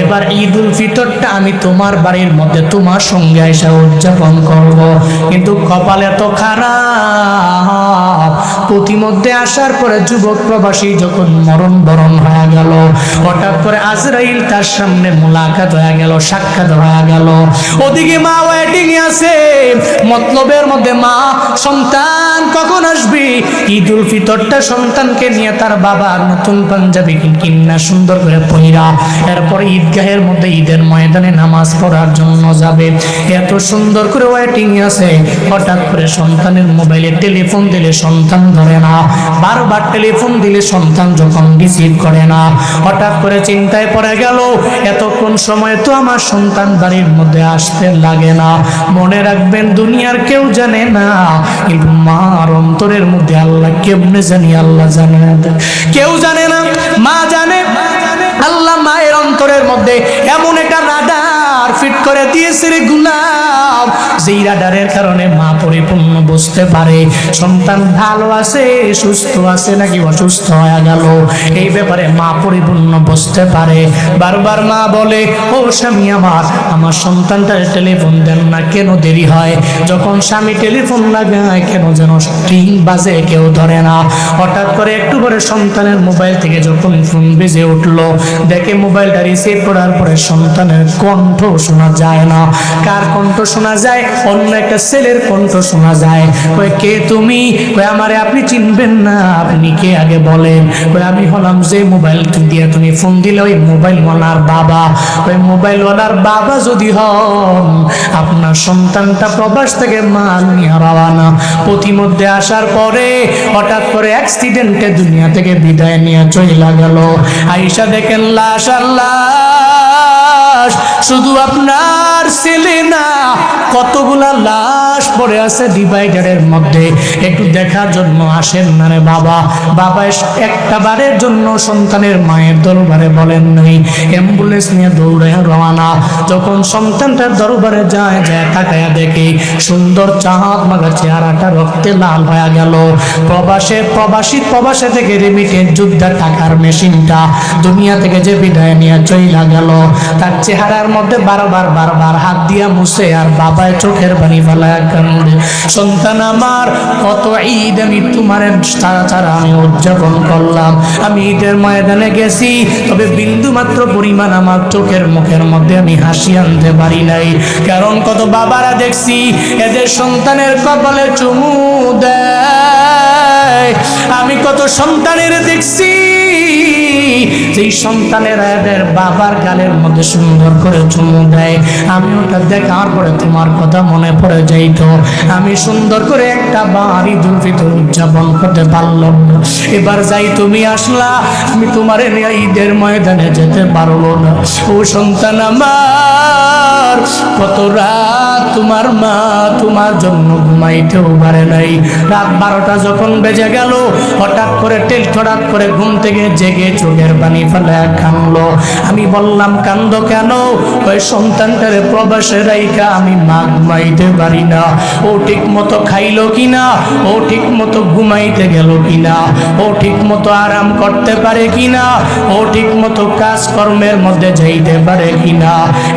এবার ঈদুল ফিতরটা আমি তোমার বাড়ির মধ্যে তোমার সঙ্গে এসে উদযাপন করব। কিন্তু কপালে তো খারাপ, প্রতিমধ্যে আসার পরে যুবক প্রবাসী যখন মরণ বরণ হয়ে গেল, হঠাৎ করে আজরাইল তার সামনে মুলাকাত হয়ে গেল, সাক্ষাৎ হয়ে গেল। ওদিকে মা ওয়েটিং এ আছে, মতলবের মধ্যে মা সন্তান কখন আসবে। ঈদুল ফিতরটা সন্তানকে নিয়ে তার বাবা নতুন পাঞ্জাবি কিন্না সুন্দর করে পইরা এরপর ঈদগাহের মধ্যে ঈদের ময়দানে নামাজ পড়ার জন্য যাবে। এত সুন্দর করে ওয়েটিং আছে, হঠাৎ করে সন্তানের মোবাইলে টেলিফোন দিলে সন্তান ধরে না, বারবার টেলিফোন দিলে সন্তান যখন রিসিভ করে না, হঠাৎ করে চিন্তায় পড়ে গেল এতক্ষণ সময় তো আমার সন্তান বাড়ির মধ্যে আসতে লাগে না। মনে রাখবেন দুনিয়ার কেউ জানে না, কিন্তু মার অন্তরের মধ্যে আল্লাহ কেমনে জানি, আল্লাহ জানে, কেউ জানে না, মা জানে। আল্লাহ মায়ের অন্তরের মধ্যে এমন একটা রাডার ফিট করে দিয়েছে রে গুলাম, যেই রাডারের কারণে মা পরিপূর্ণ বুঝতে পারে সন্তান ভালো আছে, সুস্থ আছে নাকি অসুস্থ হয়ে গেল। এই ব্যাপারে মা পরিপূর্ণ বুঝতে পারে। বারবার মা বলে, ও স্বামী আমার সন্তানটার টেলিফোন দেন না, কেন দেরি হয়? যখন স্বামী টেলিফোন লাগায় কেন যেন স্ট্রিং বাজে, কেউ ধরে না। হঠাৎ করে একটু পরে সন্তানের মোবাইল থেকে যখন ফোন বেজে উঠলো, দেখে মোবাইলটা রিসিভ করার পরে সন্তানের কণ্ঠ শোনা যায় না। কার কণ্ঠ শোনা যায়? অন্য একটা ছেলের কণ্ঠ শোনা যায়। কই কে তুমি? কই আমারে আপনি চিনবেন না, আপনি কে আগে বলেন। কই আমি হলাম যে মোবাইল দিয়ে তুমি ফোন দিলে ওই মোবাইলওয়ালার বাবা। ওই মোবাইলওয়ালার বাবা যদি হন, আপনার সন্তানটা প্রবাস থেকে মাল নিয়ে রওনা, প্রতিমধ্যে আসার পরে হঠাৎ করে অ্যাক্সিডেন্টে দুনিয়া থেকে বিদায় নিয়ে চলে গেল। আয়েশা দেখেন লাশ আর লাশ, শুধু আপনার ছেলে না, কতগুলা লাশ পড়ে আছে ডিভাইডারের মধ্যে। একটু দেখার জন্য আসেন না রে বাবা? বাবা একটা বারের জন্য সন্তানের মায়ের দরবারে বলেন নাই, অ্যাম্বুলেন্স নিয়ে দৌড়ে রওনা। যখন সন্তানটার দরবারে যায় তাকায়া দেখে সুন্দর চাঁদ মাগা চেহারাটা রক্তে লাল হয়ে গেল। প্রবাসী থেকে রিমিটেন্স যুদ্ধের টাকার মেশিনটা দুনিয়া থেকে যে বিদায় নিয়ে চইলা গেল, তার চেহারার মধ্যে বারবার হাত দিয়া মুছে আর বাবায় চোখের পানি ফেলায় কান্দে। সন্তান আমার, কত ঈদ আমি তোমার ছাড়া আমি উদযাপন করলাম। আমি ঈদের ময়দানে গেছি, তবে বিন্দু মাত্র পরিমাণ আমার চোখের মুখের মধ্যে আমি হাসি আনতে পারি নাই। কারণ কত বাবারা দেখছি এদের সন্তানের কপালে চুমু দেয়, আমি কত সন্তানের দেখছি যেই সন্তানেরা এদের বাবার গালের মধ্যে সুন্দর করে চুমু দেয়। আমি ওটা দেখার পরে তোমার কথা মনে পড়ে যাইতো, আমি সুন্দর করে একটা বার ঈদুল ফিতর উদযাপন করতে পারলাম না। এবার যাই তুমি আসলা, আমি তোমার নিয়ে ঈদের ময়দানে যেতে পারবো না। ও সন্তান আমার, কত রাত তোমার মা তোমার জন্য ঘুমাইতেও পারে নাই। রাত 12টা যখন বেজে গেল, হঠাৎ করে ঘুম থেকে জেগে চোখের পানি ফেলে কাঁদলো। আমি বললাম কান্দো কেন? ওই সন্তানটারে প্রবাসে রাইখা আমি মা ঘুমাইতে পারি না। ও ঠিক মতো খাইলো কিনা, ও ঠিক মতো ঘুমাইতে গেল কিনা, ও ঠিক মতো আরাম করতে পারে কিনা, ও ঠিক মতো কাজকর্মের মধ্যে যাইতে পারে কিনা,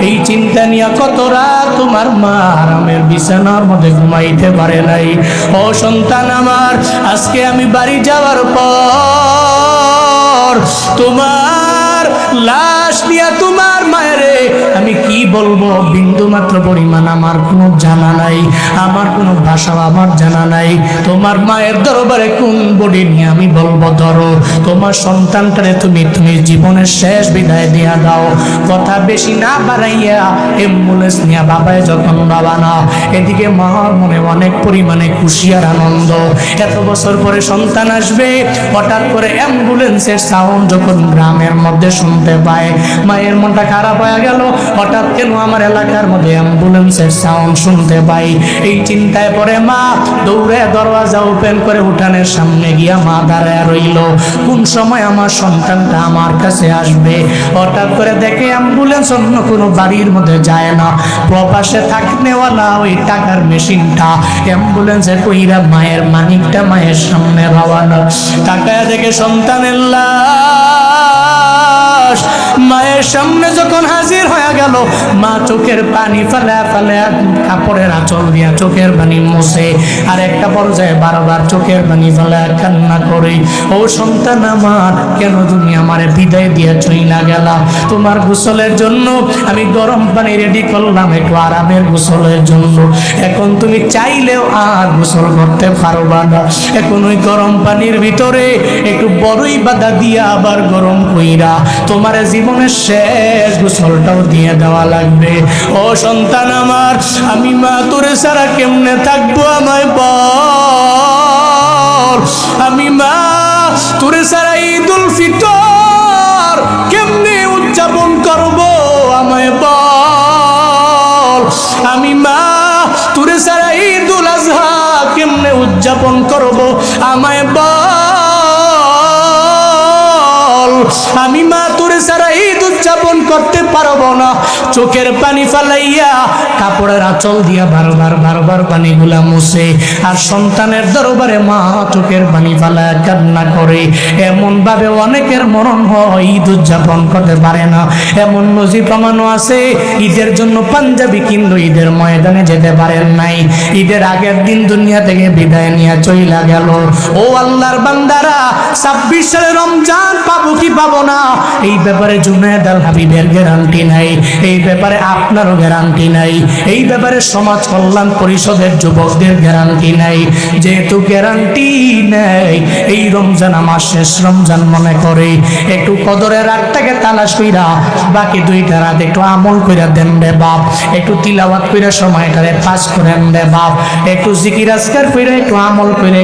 এই চিন্তা নিয়ে কত রাত তোমার মা আরামের বিছানার মধ্যে ঘুমাইতে পারে নাই। ও সন্তান আমার, আজকে আমি বাড়ি যাওয়ার পর তোমার লাশ নিয়ে তোমার মায়েরে আমি কি বলবো বিন্দু মাত্র পরিমাণ আমার কোনো জানা নাই, আমার কোনো ভাষা আমার জানা নাই। তোমার মায়ের দরবারে কোন বডি নিয়ে আমি বলবো ধরো তোমার সন্তানটারে তুমি জীবনের শেষ বিদায় দিয়া দাও। কথা বেশি না বাড়াইয়া অ্যাম্বুলেন্স নিয়ে বাবায় যখন রওনা, এদিকে মার মনে অনেক পরিমাণে খুশি আর আনন্দ। এত বছর পরে সন্তান আসবে, হঠাৎ করে অ্যাম্বুলেন্সের সাউন্ড যখন গ্রামের মধ্যে শুনতে পায়, মায়ের মনটা খারাপ হয়ে গেল। হঠাৎ কেন আমার এলাকার মধ্যে অ্যাম্বুলেন্সের সাউন্ড শুনতে পাই? এই চিন্তায় পরে মা দৌড়ে দরওয়াজা ওপেন করে উঠানের সামনে গিয়া মা দাঁড়ায় রইল, কোন সময় আমার সন্তানটা আমার কাছে আসবে। হঠাৎ করে দেখে অ্যাম্বুলেন্স অন্য কোনো বাড়ির মধ্যে যায় না, প্রবাসে থাকনেওয়ালা ওই টাকার মেশিনটা অ্যাম্বুলেন্সে কইরা মায়ের মানিকটা মায়ের সামনে রওনা। টাকায় দেখে সন্তানের লাশ মায়ের সামনে যখন হাজির হয়ে গেল, মা চোখের পানি ফেলে ফেলে কাপড়ের আঁচল দিয়া চোখের পানি মোছে, আর একটা পর্যায়ে বারবার চোখের পানি ফেলে কান্না করে, ও সন্তান আমার, কেন তুমি আমারে বিদায় দিয়ে চইলা গেলা? তোমার গোসলের জন্য আমি গরম পানি রেডি করলাম, একটু আরামের গোসলের জন্য। এখন তুমি চাইলেও আর গোসল করতে পারবা না। এখন ওই গরম পানির ভিতরে একটু বড়ই বাদা দিয়া আবার গরম কইরা তোমার জীবনের শেষ গোসলটাও দিয়ে দেওয়া লাগবে। ও সন্তান আমার, আমি মা তোরে ছাড়া কেমনে থাকবো? আমায় বল, আমি মা তোরে ছাড়া ঈদুল ফিতর কেমনে উদযাপন করব? আমায় বল, আমি মা তোরে ছাড়া ঈদুল আজহা কেমনে উদযাপন করব? আমায় বল, আমি মা তোরে ছাড়া ঈদ উদযাপন করতে পারবো না। চোখের পানি ফালাইয়া কাপড়ের আঁচল দিয়া বারবার বারবার পানিগুলা মুছে, আর সন্তানের দরবারে মা চোখের পানি ফালায় কান্না করে। এমন ভাবে অনেকের মরণ হয়, ঈদ উদযাপন করতে পারে না। এমন নজিব প্রমাণও আছে, ঈদের জন্য পাঞ্জাবি কিনলো, ঈদের ময়দানে যেতে পারেন নাই, ঈদের আগের দিন দুনিয়া থেকে বিদায় নিয়ে চইলা গেল। ও আল্লাহর বান্দারা, 26 সালে রমজান পাবো কি পাবো না, এই ব্যাপারে জুনায়েদ আল হাবিবের গ্যারান্টি নাই, এই ব্যাপারে আপনারও গ্যারান্টি নাই, এই ব্যাপারে সমাজ কল্যাণ পরিষদের যুবকদের গ্যারান্টি নাই। যেহেতু গ্যারান্টি নেই, এই রমজান আমার শেষ রমজান মনে করে একটু কদরের রাতটাকে তালাশ কইরা বাকি 2টা রাত একটু আমল কইরা দেন রে বাপ, একটু তিলাওয়াত কইরা সময়টারে পাস করেন রে বাপ, একটু জিকির আজকার কইরা একটু আমল কইরা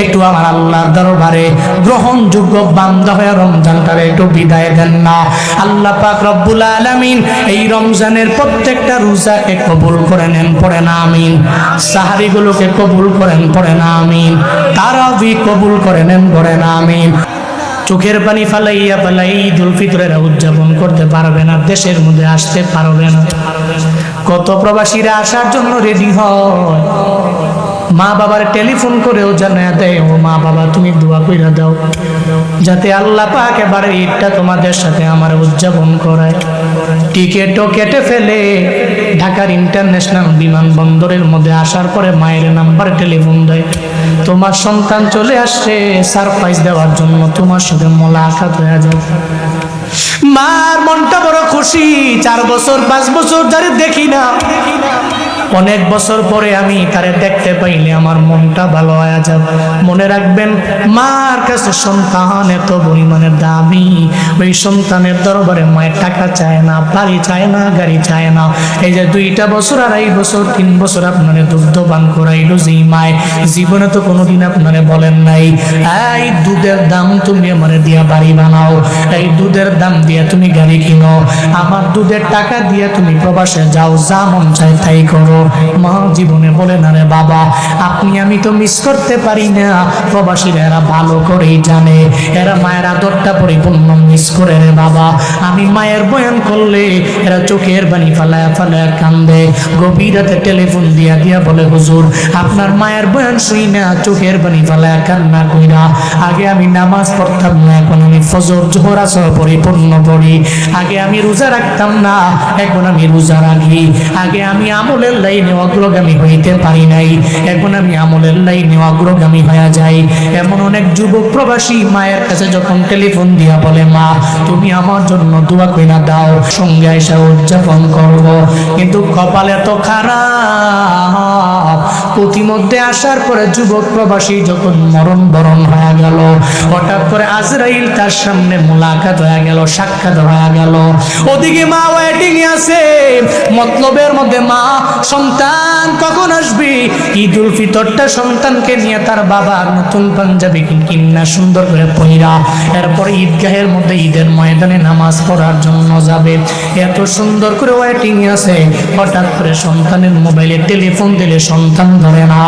একটু আমার আল্লাহর দরবারে গ্রহণযোগ্য বান্দা হয়ে রমজানটারে একটু বিদায় দেন না। আল্লাহ পাক রব্বুল আলামিন এই রমজানের প্রত্যেকটা রোজাকে কবুল করে নেন, পড়ে না আমিন। সাহারিগুলোকে কবুল করেন, পড়ে না আমিন। তারাবি কবুল করে নেন, পড়ে না আমিন। চোখের পানি ফালাইয়া ফালাই ঈদুল ফিতরের উদযাপন করতে পারবে না, দেশের মধ্যে আসতে পারবে না। কত প্রবাসীরা আসার জন্য রেডি হয়, মা বাবার টেলিফোন করেও জানায় দেয়, ও মা বাবা তুমি দোয়া কইরা দাও যাতে আল্লাহ পাক এবারে ঈদটা তোমাদের সাথে আমার উদযাপন করায়। টিকেটও কেটে ফেলে ঢাকার ইন্টারন্যাশনাল বিমানবন্দরের মধ্যে আসার পরে মায়ের নাম্বার টেলিফোন দেয়, তোমার সন্তান চলে আসছে সারপ্রাইজ দেওয়ার জন্য, তোমার সাথে মোলাকাত হয়ে যাবে। মার মনটা বড় খুশি, 4 বছর 5 বছর ধরে দেখি না, অনেক বছর পরে আমি তারে দেখতে পাইলে আমার মনটা ভালো হয়ে যাবে। মনে রাখবেন, মার কাছে সন্তান এত পরিমাণে দামি, ওই সন্তানের দরবারে মায়ের টাকা চায় না, বাড়ি চায় না, গাড়ি চায় না। এই যে 2টা বছর 2.5 বছর 3 বছর আপনারে দুগ্ধ পান করাইলো যেই মায়, জীবনে তো কোনোদিন আপনারে বলেন নাই এই দুধের দাম তুমি আমারে দিয়া বাড়ি বানাও, এই দুধের দাম দিয়া তুমি গাড়ি কিনো, আমার দুধের টাকা দিয়া তুমি প্রবাসে যাও, যা মন চায় তাই করো। মা জীবনে বলে না রে বাবা, আপনি আমি তো মিস করতে পারি না, প্রবাসীরা এরা ভালো করেই জানে, এরা মায়ের আদরটা পরিপূর্ণ মিস করে রে বাবা। আমি মায়ের বয়ান করলে এরা চোখের পানি ফালায়া ফালায়া কান্দে, গভীর রাতে টেলিফোন দিয়া দিয়া বলে, হুজুর আপনার মায়ের বয়ান শুই না চোখের পানি ফালায়া কান্না কইরা, আগে আমি নামাজ পড়তাম না, এখন আমি ফজর জোহর আসর পরিপূর্ণ পড়ি, আগে আমি রোজা রাখতাম না, এখন আমি রোজা রাখি, আগে আমি আমলের লাইনে অগ্রগামী হইতে পারি নাই, এখন আমি আমলের লাইনে অগ্রগামী হয়ে যাই। এমন অনেক যুবক প্রবাসী মায়ের কাছে যখন টেলিফোন দিয়া বলে, মা তুমি আমার জন্য দোয়া কইরা দাও, সঙ্গে এসে উদযাপন করব, কিন্তু কপাল এত খারাপ, প্রতিমধ্যে আসার পরে যুবক প্রবাসী যখন মরণ বরণ হয়ে গেল, হঠাৎ করে আজরাইল তার সামনে মোলাকাত হয়ে গেল, সাক্ষাৎ হয়ে গেল, ওদিকে মা ওয়েটিং এ আছে, মতলবের মধ্যে মা সন্তান কখন আসবে, ঈদুল ফিতরটা সন্তানকে নিয়ে তার বাবা নতুন পাঞ্জাবি কিন্না সুন্দর করে পইরা এরপর ঈদগাহের মধ্যে ঈদের ময়দানে নামাজ পড়ার জন্য যাবে, এত সুন্দর করে ওয়েটিং আছে। হঠাৎ করে সন্তানের মোবাইলে টেলিফোন দিলে সন্তান ধরে না,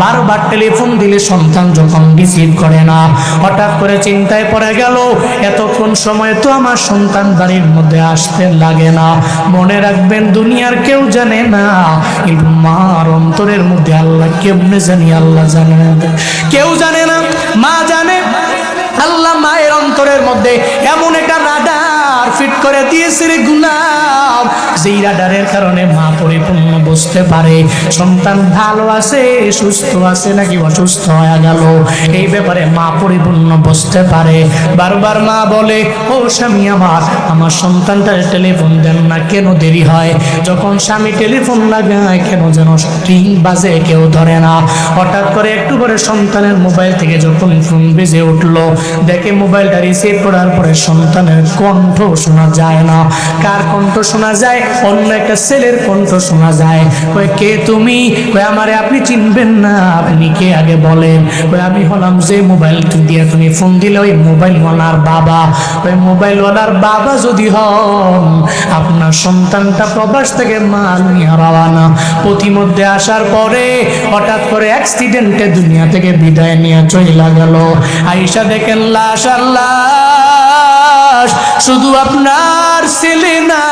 বারবার টেলিফোন দিলে সন্তান যখন রিসিভ করে না, হঠাৎ করে চিন্তায় পড়ে গেল, এতক্ষণ সময় তো আমার সন্তান বাড়ির মধ্যে আসতে লাগে না। মনে রাখবেন, দুনিয়ার কেউ জানে না, কিন্তু মার অন্তরের মধ্যে আল্লাহ কেমনে জানি, আল্লাহ জানে, কেউ জানে না, মা জানে। আল্লাহ মায়ের অন্তরের মধ্যে এমন একটা রাডার ফিট করে দিয়েছে রে গুলাম, যেই রাডারের কারণে মা পরিপূর্ণ বুঝতে পারে সন্তান ভালো আছে, সুস্থ আছে নাকি অসুস্থ হয়ে গেল। এই ব্যাপারে মা পরিপূর্ণ বুঝতে পারে। বারবার মা বলে, ও স্বামী আমার সন্তানটার টেলিফোন দেন না, কেন দেরি হয়? যখন স্বামী টেলিফোন লাগায় কেন যেন রিং বাজে, কেউ ধরে না। হঠাৎ করে একটু পরে সন্তানের মোবাইল থেকে যখন ফোন বেজে উঠলো, দেখে মোবাইলটা রিসিভ করার পরে সন্তানের কণ্ঠ শোনা যায় না। কার কণ্ঠ শোনা যায়? অন্য একটা ছেলের কণ্ঠ শোনা যায়। কই, কে তুমি? কই, আমারে আপনি চিনবেন না, আপনি কে আগে বলেন। কই, আমি হলাম যে মোবাইল দিয়ে তুমি ফোন দিলে ওই মোবাইলওয়ালার বাবা। ওই মোবাইলওয়ালার বাবা যদি হন, আপনার সন্তানটা প্রবাস থেকে মাল নিয়ে রওনা, পথিমধ্যে আসার পরে হঠাৎ করে অ্যাক্সিডেন্টে দুনিয়া থেকে বিদায় নিয়ে চলে গেল। আয়েশা দেখেন লাশ আর লাশ, শুধু আপনার ছেলে না,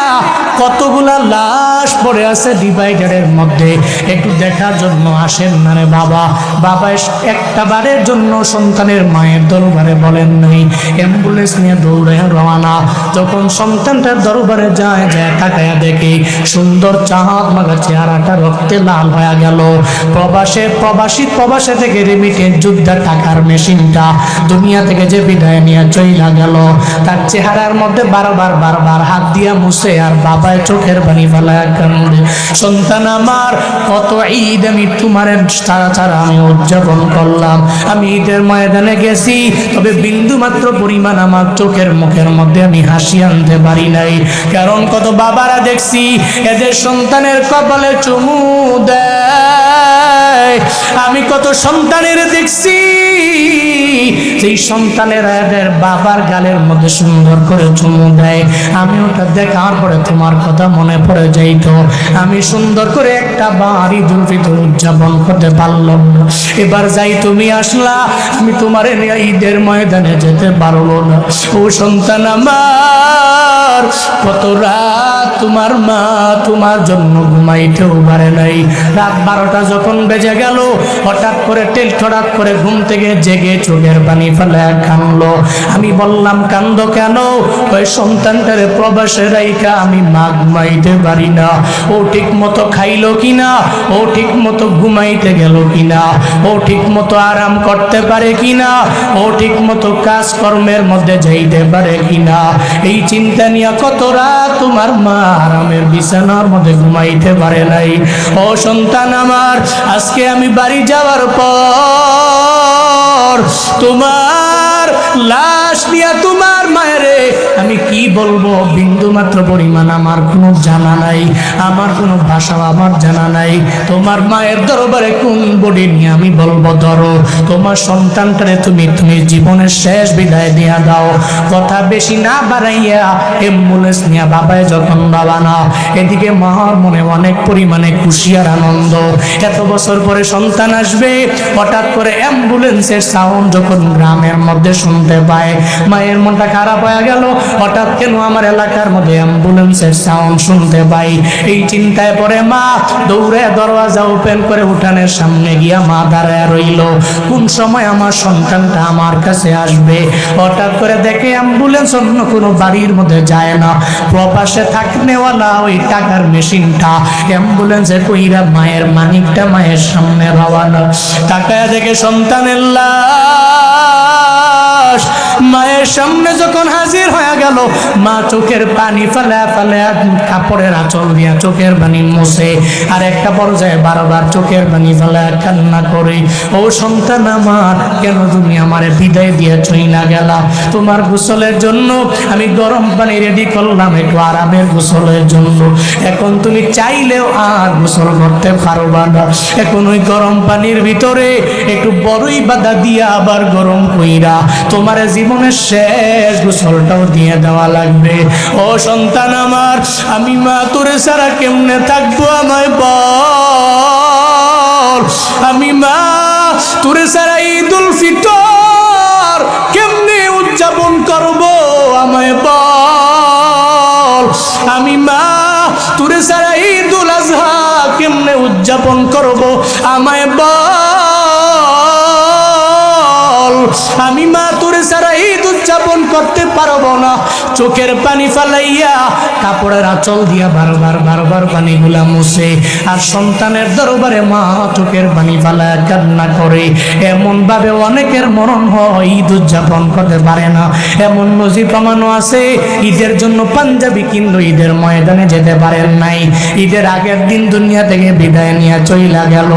কতগুলা লাশ পড়ে আছে ডিভাইডারের মধ্যে। একটু দেখার জন্য আসেন না রে বাবা? বাবা একটা বারের জন্য সন্তানের মায়ের দরবারে বলেন নাই। অ্যাম্বুলেন্স নিয়ে দৌড়ে রওনা। যখন সন্তানটার দরবারে যায় তাকায়া দেখে সুন্দর চাঁদ মাগা চেহারাটা রক্তে লাল হয়ে গেল। প্রবাসে থেকে রিমিটেন্স যুদ্ধের টাকার মেশিনটা দুনিয়া থেকে যে বিদায় নিয়ে চইলা গেল, তার চেহারার মধ্যে বারবার হাত দিয়া মুছে আর বাবায় চোখের পানি ফেলায় কান্দে। সন্তান আমার, কত ঈদ আমি তোমার ছাড়া আমি উদযাপন করলাম। আমি ঈদের ময়দানে গেছি, তবে বিন্দু মাত্র পরিমাণ আমার চোখের মুখের মধ্যে আমি হাসি আনতে পারি নাই। কারণ কত বাবারা দেখছি এদের সন্তানের কপালে চুমু দেয়। আমি কত সন্তানের দেখছি সেই সন্তানেরা এদের বাবার গালের মধ্যে সুন্দর করে চুমু দেয়। আমি ওটা দেখার পরে তোমার কথা মনে পড়ে যাইতো। আমি সুন্দর করে একটা বার ঈদুল ফিতর উদযাপন করতে পারলাম না। এবার যাই তুমি আসলা, আমি তোমার ঈদের ময়দানে যেতে পারবো না। ও সন্তান আমার, কত রাত তোমার মা তোমার জন্য ঘুমাইতেও পারে নাই। রাত 12টা যখন বেজে গেল, হঠাৎ করে ঘুম থেকে জেগে চোখের পানি ফেলে কাঁদলো। আমি বললাম, কান্দো কেন? ওই সন্তানটারে প্রবাসে রাইখা আমি মা ঘুমাইতে পারি না। ও ঠিক মতো খাইলো কিনা, ও ঠিক মতো ঘুমাইতে গেল কিনা, ও ঠিক মতো আরাম করতে পারে কিনা, ও ঠিক মতো কাজকর্মের মধ্যে যাইতে পারে কিনা, এই চিন্তা নিয়ে কত রাত তোমার মা আরামের বিছানার মধ্যে ঘুমাইতে পারে নাই। ও সন্তান আমার, আজকে আমি বাড়ি যাওয়ার পর তোমার লাশ নিয়ে তোমার মায়েরে আমি কি বলবো বিন্দু মাত্র পরিমাণ আমার কোনো জানা নাই, আমার কোনো ভাষা আমার জানা নাই। তোমার মায়ের দরবারে কোন বডি নিয়ে আমি বলবো, ধরো তোমার সন্তানটারে তুমি জীবনের শেষ বিদায় দিয়া দাও। কথা বেশি না বাড়াইয়া অ্যাম্বুলেন্স নিয়ে বাবায় যখন রওনা, এদিকে মার মনে অনেক পরিমাণে খুশি আর আনন্দ। এত বছর পরে সন্তান আসবে, হঠাৎ করে অ্যাম্বুলেন্সের সাউন্ড যখন গ্রামের মধ্যে শুনতে পায়, মায়ের মনটা খারাপ হয়ে গেল। হঠাৎ কেন আমার এলাকার মধ্যে অ্যাম্বুলেন্সের সাউন্ড শুনতে পাই? এই চিন্তায় পরে মা দৌড়ে দরওয়াজা ওপেন করে উঠানের সামনে গিয়া মা দাঁড়ায় রইল, কোন সময় আমার সন্তানটা আমার কাছে আসবে। হঠাৎ করে দেখে অ্যাম্বুলেন্স অন্য কোনো বাড়ির মধ্যে যায় না, প্রবাসে থাকনেওয়ালা ওই টাকার মেশিনটা অ্যাম্বুলেন্সে কইরা মায়ের মানিকটা মায়ের সামনে রওনা। তাকায় দেখে সন্তানের লাশ মায়ের সামনে যখন হাজির হয়ে গেল, মা চোখের পানি ফেলে কাপড়ের আঁচল দিয়া চোখের পানি মুছে, আর একটা পর্যায়ে বারবার চোখের পানি ফেলে কান্না করে, ও সন্তান আমার, কেন তুমি আমারে বিদায় দিয়ে চইলা গেলা? তোমার গোসলের জন্য আমি গরম পানি রেডি করলাম, একটু আরামের গোসলের জন্য। এখন তুমি চাইলেও আর গোসল করতে পারবা না। এখন ওই গরম পানির ভিতরে একটু বড়ই বাদা দিয়া আবার গরম কইরা তোমার জীবনের শেষ গোসলটাও দিয়ে দেওয়া লাগবে। ও সন্তান আমার, আমি মা তোরে ছাড়া কেমনে থাকবো আমায় বল? আমি মা তোরে ছাড়া ঈদুল ফিতর কেমনে উদযাপন করব আমায় বল? আমি মা তোরে ছাড়া ঈদুল আজহা কেমনে উদযাপন করব আমায় বল? আমি মা তোরে ছাড়া ঈদ উদযাপন করতে পারবো না। চোখের পানি ফালাইয়া কাপড়ের আঁচল দিয়া বারবার পানিগুলা মুছে, আর সন্তানের দরবারে মা চোখের পানি ফালায় কান্না করে। এমন ভাবে অনেকের মরণ হয়, ঈদ উদযাপন করতে পারে না। এমন নজির প্রমাণও আছে, ঈদের জন্য পাঞ্জাবি কিন্তু ঈদের ময়দানে যেতে পারেন নাই, ঈদের আগের দিন দুনিয়া থেকে বিদায় নিয়ে চইলা গেল।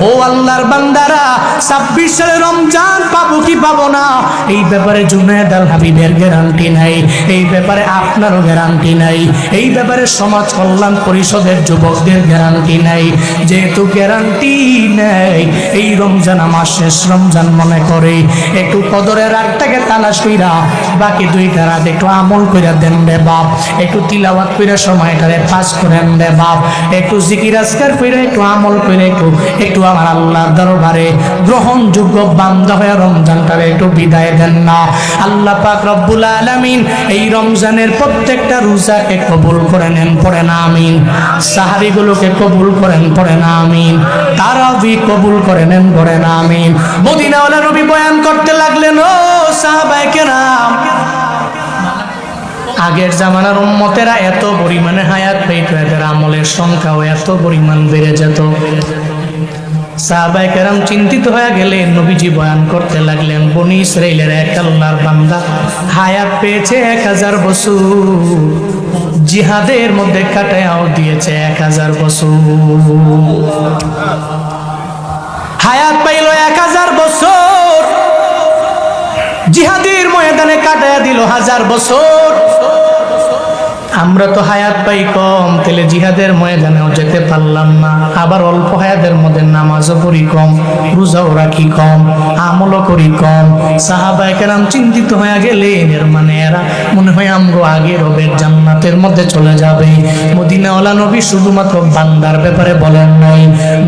ও আল্লাহর বান্দারা, 26 সালে রমজান পাবো কি পাবো না, এই ব্যাপারে জুনায়েদ আল হাবিবের গ্যারান্টি নাই, এই ব্যাপারে আপনারও গ্যারান্টি নাই, এই ব্যাপারে সমাজ কল্যাণ পরিষদের যুবকদের গ্যারান্টি নাই। যেহেতু গ্যারান্টি নেই, এই রমজান আমার শেষ রমজান মনে করে একটু কদরের রাতটাকে তালাশ কইরা বাকি 2টা রাত একটু আমল কইরা দেন রে বাপ, একটু তিলাওয়াত কইরা সময়টারে পাস করেন রে বাপ, একটু জিকির আজকার কইরা একটু আমল কইরা একটু আমার আল্লাহর দরবারে গ্রহণযোগ্য বান্দা হয়ে রমজানটারে একটু বিদায় দেন না। আল্লাহ পাক রব্বুল আলামিন এই রমজানের প্রত্যেকটা রোজাকে কবুল করে নেন, পড়ে না আমিন। সাহারীগুলোকে কবুল করেন, পড়ে না আমিন। তারাবি কবুল করে নেন, পড়ে না আমিন। মদিনাওয়ালা নবী বয়ান করতে লাগলেন, ও সাহাবায়ে কেরাম, আগের জামানার উম্মতেরা এত পরিমাণে হায়াত পেত, এদের আমলের সংখ্যাও এত পরিমাণ বেড়ে যেত। সাহাবায়ে কেরাম চিন্তিত হয়ে গেলেন। নবীজি বয়ান করতে লাগলেন, বনি ইসরাইলের এক আল্লাহর বান্দা হায়াত পেয়েছে 1000 বছর, জিহাদের মধ্যে কাটায়াও দিয়েছে 1000 বছর। হায়াত পাইল 1000 বছর, জিহাদের ময়দানে কাটায়া দিল 1000 বছর। আমরা তো হায়াত পাই কম, তাহলে জিহাদের ময়দানেও যেতে পারলাম না, আবার অল্প হায়াতের মধ্যে নামাজও পড়ি কম, রোজাও রাখি কম, আমলও করি কম। সাহাবায়ে কেরাম চিন্তিত হয়ে গেলেন, এর মানে এরা মনে হয় আমগো আগে রবের জান্নাতের মধ্যে চলে যাবে। মদিনাওয়ালা নবী শুধুমাত্র বান্দার ব্যাপারে বলেন নাই,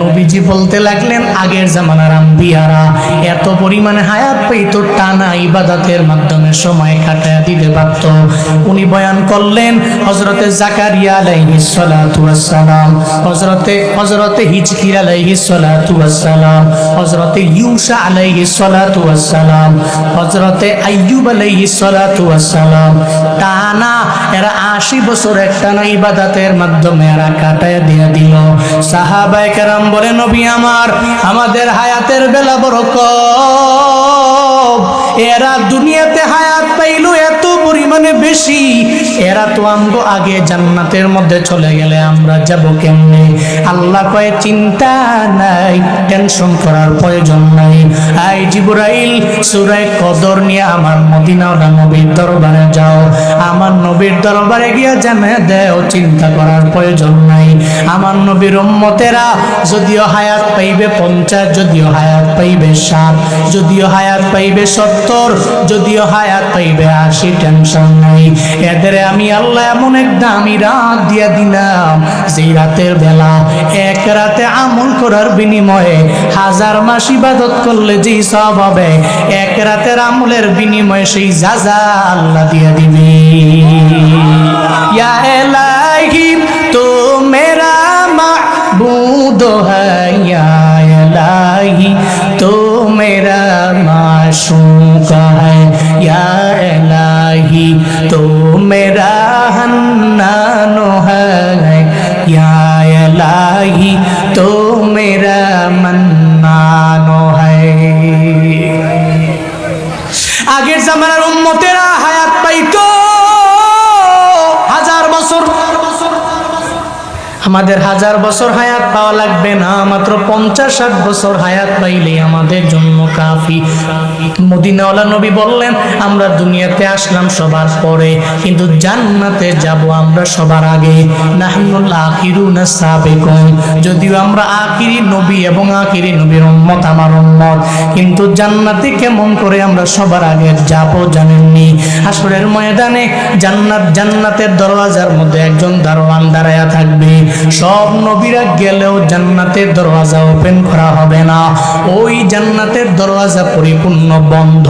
নবীজি বলতে লাগলেন আগের জামানার আম্বিয়ারা এত পরিমাণে হায়াত পেত, টানা ইবাদতের মাধ্যমে সময় কাটায় দিতে পারত। উনি বয়ান করলেন হযরতে জাকারিয়া আলাইহিস সালাতু ওয়াস সালাম, হযরতে হিজকির আলাইহিস সালাতু ওয়াস সালাম, হযরতে ইউসা আলাইহিস সালাতু ওয়াস সালাম, হযরতে আইয়ুব আলাইহিস সালাতু ওয়াস সালাম, টানা এরা 80 বছর একটানা ইবাদতের মাধ্যমে এরা কাটায় দিয়ে দিল। সাহাবায়ে কেরাম বলে, নবী আমাদের হায়াতের বেলা বড় কম, এরা দুনিয়াতে হায়াত পাইল এত পরিমাণে বেশি, এরা তো আমগো আগে জান্নাতের মধ্যে চলে গেলে আমরা যাব কেমনে? আল্লাহ কয়, চিন্তা নাই, টেনশন করার প্রয়োজন নাই। আই জিবরাইল, সূরা কদর নিয়ে আমার মদিনাওয়ালা নবীর দরবারে যাও, আমার নবীর দরবারে গিয়া জানিয়ে দাও চিন্তা করার প্রয়োজন নাই। আমার নবীর উম্মতেরা যদিও হায়াত পাইবে 50, যদিও হায়াত পাইবে 60, যদিও হায়াত পাইবে 70, যদিও হায়াত পাইবে 80, টেনশন নাই। এদের আমি আল্লাহ এমন এক দামি রাত দিয়া দিলাম, যেই রাতের বেলা এক রাতে আমল করার বিনিময়ে 1000 মাস ইবাদত করলে যেই সওয়াব হবে, এক রাতের আমলের বিনিময়ে সেই যাজা আল্লাহ দিয়া দিবে। ইয়া ইলাহি তো মেরা মাবুদ হ্যায়, ইয়া ইলাহি তো মেরা মাশূক হ্যায়, ইয়া ইলাহি তো মেরা হান্নান হ্যায়, ইয়া ইলাহি তো মেরা মান্নান হ্যায়। আগের জামানার উম্মতেরা হায়াত পাইতো 1000 বছর, আমাদের 1000 বছর হায়াত পাওয়া লাগবে না, মাত্র 50-60 বছর হায়াত পাইলে আমাদের জন্য কাফি। মদিনাওয়ালা নবী বললেন, আমরা দুনিয়াতে আসলাম সবার পরে, কিন্তু জান্নাতে যাব আমরা সবার আগে। নাহনুল আখিরুনা সাবিকুন, যদিও আমরা আখিরি নবী এবং আখিরি নবীর উম্মত, আমার উম্মত, কিন্তু জান্নাতে কেমন করে আমরা সবার আগে যাব জানেননি? হাসরের ময়দানে জান্নাতের দরওয়াজার মধ্যে একজন দারোয়ান দাঁড়ায়া থাকবে। সব নবীরা গেলেও জান্নাতের দরওয়াজা ওপেন করা হবে না, ওই জান্নাতের দরওয়াজা পরিপূর্ণ বন্ধ।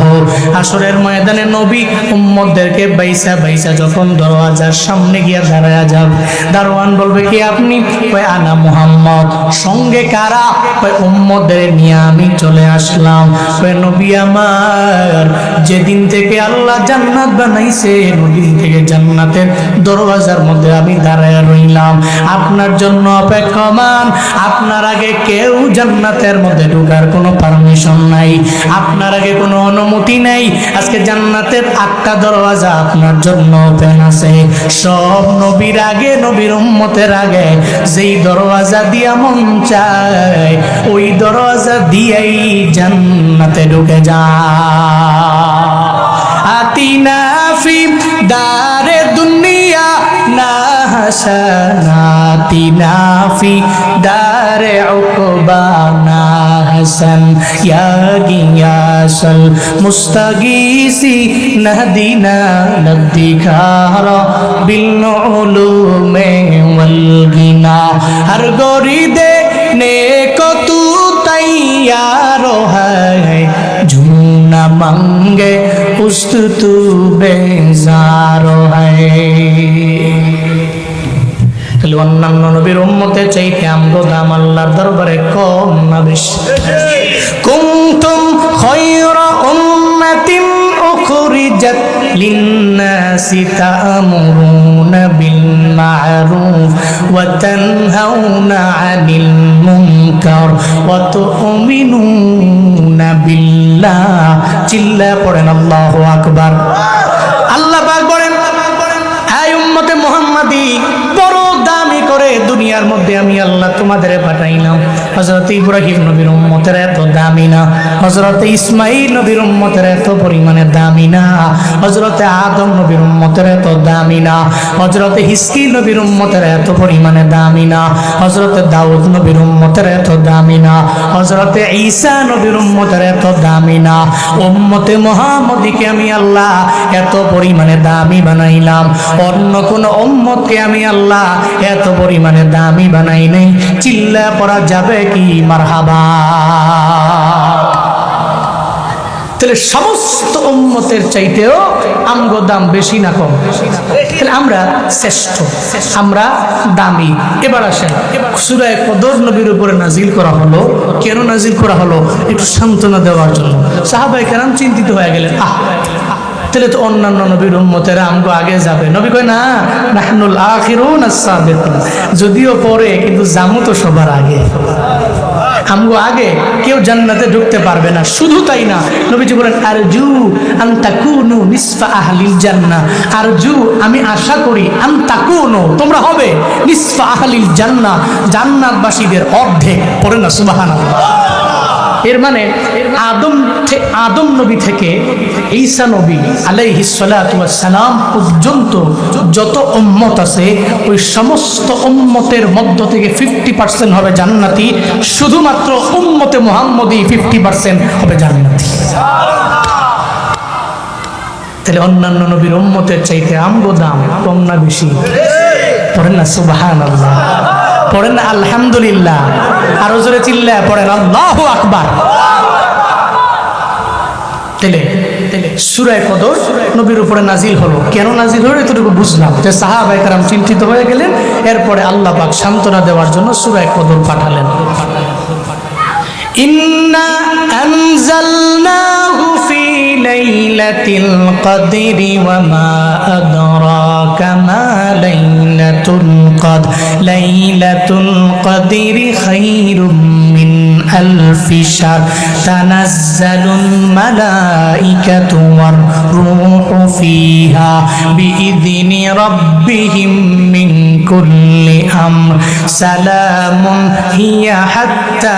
হাসরের ময়দানে নবী উম্মতদেরকে বাইসা বাইসা যখন দরওয়াজার সামনে গিয়ে দাঁড়ায়া যাবে, দারোয়ান বলবে কি আপনি? কয় আনা মুহাম্মদ। সঙ্গে কারা? কয় উম্মতদের নিয়ে আমি চলে আসলাম। কয় নবী আমার, যেদিন থেকে আল্লাহ জান্নাত বানাইছে ওদিন থেকে জান্নাতের দরওয়াজার মধ্যে আমি দাঁড়ায় রইলাম, আপনার জন্য অপেক্ষমান। আপনার আগে কেউ জান্নাতের মধ্যে ঢোকার কোনো পারমিশন নাই, আপনার আগে কোনো অনুমতি নাই। আজকে জান্নাতের 8টা দরওয়াজা আপনার জন্য ওপেন আছে। সব নবীর আগে, নবীর উম্মতের আগে যেই দরওয়াজা দিয়া মন চায় ওই দরওয়াজা দিয়েই জান্নাতে ঢুকে যায়। আতিনা ফি দারে দুনিয়া না হাসানাতিনা ফি দারে উকবা না হাসান ইয়া গিয়াসাল মুস্তাগীসি নাহদিনা নদিকারা বিল উলুমে ওয়াল গিনা হর গরিদে নেক তু তৈয়ার है झूमना मांगे उस्त तू बेजार है। অন্যান্য নবীর উম্মতের চাইতে আমগো দাম আল্লাহর দরবারে কম না বেশি? কুনতুম খায়রা উম্মাতিন উখরিজাত লিন-নাসি তা'মুরুনা বিল মা'রুফ ওয়া তানহাউনা 'আনিল মুনকার ওয়া তু'মিনুনা বিল্লাহ। চিল্লা পড়েন আল্লাহু আকবার। আল্লাহ পাক বলেন, হে উম্মতে মুহাম্মাদি, বড় দামি করে দুনিয়ার মধ্যে আমি আল্লাহ তোমাদের পাঠাইলাম। হযরত ইব্রাহিম নবীর উম্মতের এত দামি না, হযরত ইসমাঈল নবীর উম্মতের এত পরিমাণে দামি না, হযরত আদম নবীর উম্মতের এত দামি না, হযরত হিজকিল নবীর উম্মতের এত পরিমাণে দামি না, হযরত দাউদ নবীর উম্মতের এত দামি না, হযরত ঈসা নবীর উম্মতের এত দামি না। উম্মতে মুহাম্মদীকে আমি আল্লাহ এত পরিমাণে দামি বানাইলাম, অন্য কোন উম্মতকে আমি আল্লাহ এত পরিমাণে দামি বানাই নাই। চিল্লা পড়া যাবে কি মারহাবা? তাহলে সমস্ত উম্মতের চাইতেও আমগো দাম বেশি না কম? তাহলে আমরা শ্রেষ্ঠ, আমরা দামি। এবার আসেন, সূরা কদর নবীর উপরে নাজিল করা হলো। কেন নাজিল করা হলো? একটু সান্ত্বনা দেওয়ার জন্য। সাহাবায়ে কেরাম চিন্তিত হয়ে গেলেন, তাহলে তো অন্যান্য নবীর উম্মতেরা আমগো আগে যাবে। নবী কয় না, নাহনুল আখিরুন আস-সাবিকুন, যদিও পরে কিন্তু জামু তো সবার আগে। আমগো আগে কেউ জান্নাতে ঢুকতে পারবে না। শুধু তাই না, নবীজি বলেন আরজু আন তাকুনু নিসফা আহলিল জান্নাহ, আরজু আমি আশা করি, আন তাকুনু তোমরা হবে, নিসফা আহলিল জান্নাহ জান্নাতবাসীদের অর্ধেক। পড়ে না সুবহানাল্লাহ। এর মানে আদম নবী থেকে ঈসা নবী আলাইহিস সালাতু ওয়াস সালাম পর্যন্ত যত উম্মত আছে ওই সমস্ত উম্মতের মধ্য থেকে 50% হবে জান্নাতি, শুধুমাত্র উম্মতে মুহাম্মদী 50% হবে জান্নাতি। তাহলে অন্যান্য নবীর উম্মতের চাইতে আমগো দাম কম না বেশি? পড়েন না সুবহানাল্লাহ, পড়েন না আলহামদুলিল্লাহ, আরো জোরে চিল্লায় পড়েন আল্লাহু আকবার। তাহলে সূরা কদর নবীর উপরে নাজিল হলো। কেন নাজিল হলো এতটুকু বুঝলাম, যে সাহাবায়ে কেরাম চিন্তিত হয়ে গেলেন। এরপরে আল্লাহ পাক সান্ত্বনা দেওয়ার জন্য সূরা কদর পাঠালেন। ইন্না আনজালনাহু ফি লাইলাতিল কদরি ওয়া মা আদরাকা মা লাইলাতুল কদর লাইলাতুল কদরি খায়রুম মিন আলফি শাহর তানাজ্জালুল মালাইকাতু ওয়ার রূহু ফিহা বিইذনি রাব্বিহিম মিন কুল্লি আমর সালামুন হিয়া হাত্তা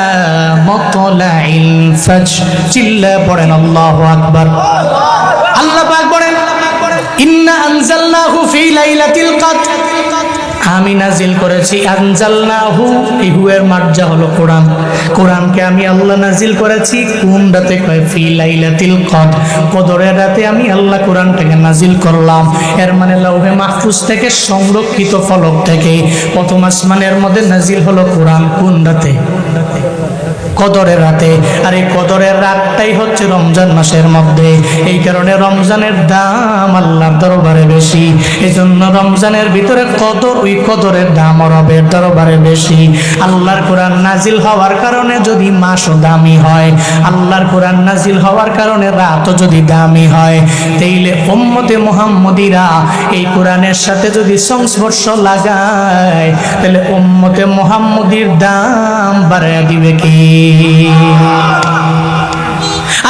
মাতলাইল ফজর। চিল্লা পড়েন আল্লাহু আকবার। আল্লাহ পাক বলেন ইন্না আনজালনাহু ফি লাইলাতিল কদর, আমি নাজিল করেছি। আনজালনাহু, এই হুয়ের মার্জা হলো কোরআন। কোরআনকে আমি আল্লাহ নাজিল করেছি কোন রাতে? কয় ফি লাইলাতিল কদর, কদরের রাতে আমি আল্লাহ কোরআনটাকে নাজিল করলাম। এর মানে লাউহে মাহফুজ থেকে সংরক্ষিত ফলক থেকে প্রথম আসমানের মধ্যে নাজিল হলো কোরআন কোন রাতে? কদরের রাতে। আর এই কদরের রাতটাই হচ্ছে রমজান মাসের মধ্যে। এই কারণে রমজানের দাম আল্লাহর দরবারে বেশি। এই জন্য রমজানের ভিতরে কদর, ওই কদরের দাম রবের দরবারে বেশি। আল্লাহর কোরআন নাজিল হওয়ার কারণে যদি মাসও দামি হয়, আল্লাহর কোরআন নাজিল হওয়ার কারণে রাতও যদি দামি হয়, তাইলে উম্মতে মুহাম্মদীরা এই কোরআনের সাথে যদি সংস্পর্শ লাগায়, তাহলে উম্মতে মুহাম্মদীর দাম বাড়ায় দিবে কি?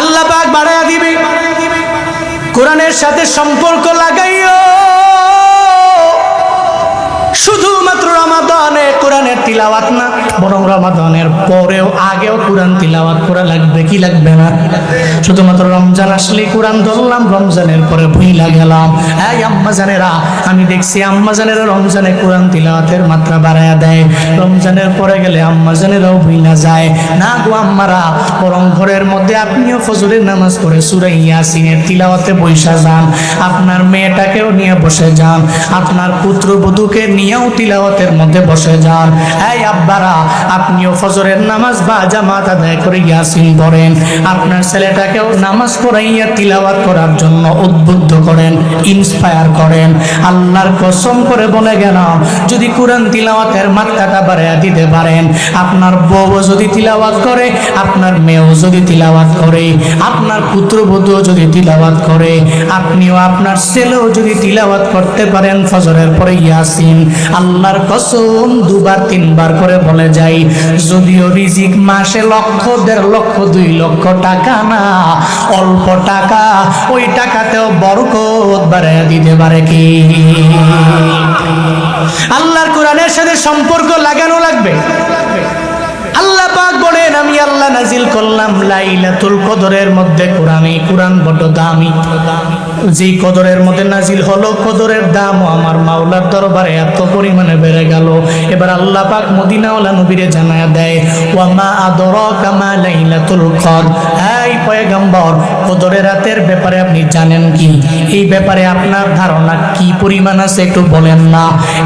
আল্লাহ পাক বাড়ায়া দিবে। কোরআনের সাথে সম্পর্ক লাগাইও। শুধুমাত্র রমাদানে কোরআনের তিলাওয়াত না, বরং রমাদানের পরেও আগেও কোরআন তিলাওয়াত করা লাগবে কি লাগবে না? শুধুমাত্র রমজান আসলে কোরআন ধরলাম, রমজানের পরে ভুইলা গেলাম। এই আম্মাজানেরা, আমি দেখছি আম্মাজানেরা রমজানে কোরআন তিলাওয়াতের মাত্রা বাড়ায়া দেয়, রমজানের পরে গেলে আম্মাজানেরাও ভুইলা যায় না। গো আম্মারা, বরং ঘরের মধ্যে আপনিও ফজরের নামাজ পড়ে সূরা ইয়াসিনের তিলাওয়াতে বসে যান। আপনার মেয়েটাকেও নিয়ে বসে যান, আপনার পুত্রবধূকে নিয়েও তিলাওয়াতের মধ্যে বসে যান। এই আব্বারা, আপনিও ফজরের নামাজ বা জামাত আদায় করে ইয়াসিন পড়েন। আপনার ছেলেটাকেও নামাজ পড়াইয়া তিলাওয়াত করার জন্য উদ্বুদ্ধ করেন, ইন্সপায়ার করেন। আল্লাহর কসম করে বলে গেলাম, যদি কোরআন তিলাওয়াতের মাত্রাটা বাড়াইয়া দিতে পারেন, আপনার বউ যদি তিলাওয়াত করে, আপনার মেয়েও যদি তিলাওয়াত করে, আপনার পুত্রবধূও যদি তিলাওয়াত করে, আপনিও আপনার ছেলেও যদি তিলাওয়াত করতে পারেন ফজরের পরে ইয়াসিন, আল্লাহর কসম দুবার তিনবার করে বলে যাই, যদিও রিজিক মাসে লক্ষ, 1.5 লক্ষ, 2 লক্ষ টাকা না, অল্প টাকা, ওই টাকাতেও বরকত বাড়াইয়া দিতে পারে কি? আল্লাহর কোরআনের সাথে সম্পর্ক লাগানো লাগবে। আল্লাহ পাক বলেন, আমি আল্লাহ নাজিল করলাম লাইলাতুল কদরের মধ্যে কোরআন। এই কোরআন বড় দামি। যেই কদরের মধ্যে নাজিল হলো, কদরের দামও আমার মাওলার দরবারে এত পরিমাণে বেড়ে গেল। এবার আল্লাহ পাক মদিনাওয়ালা নবীরে জানায়া দেয়, ওয়া মা আদরাকা মা লাইলাতুল কদর। এই পয়গম্বর, কদরের রাতের ব্যাপারে আপনি জানেন কি? এই ব্যাপারে আপনার ধারণা কি পরিমাণ আছে একটু বলেন না।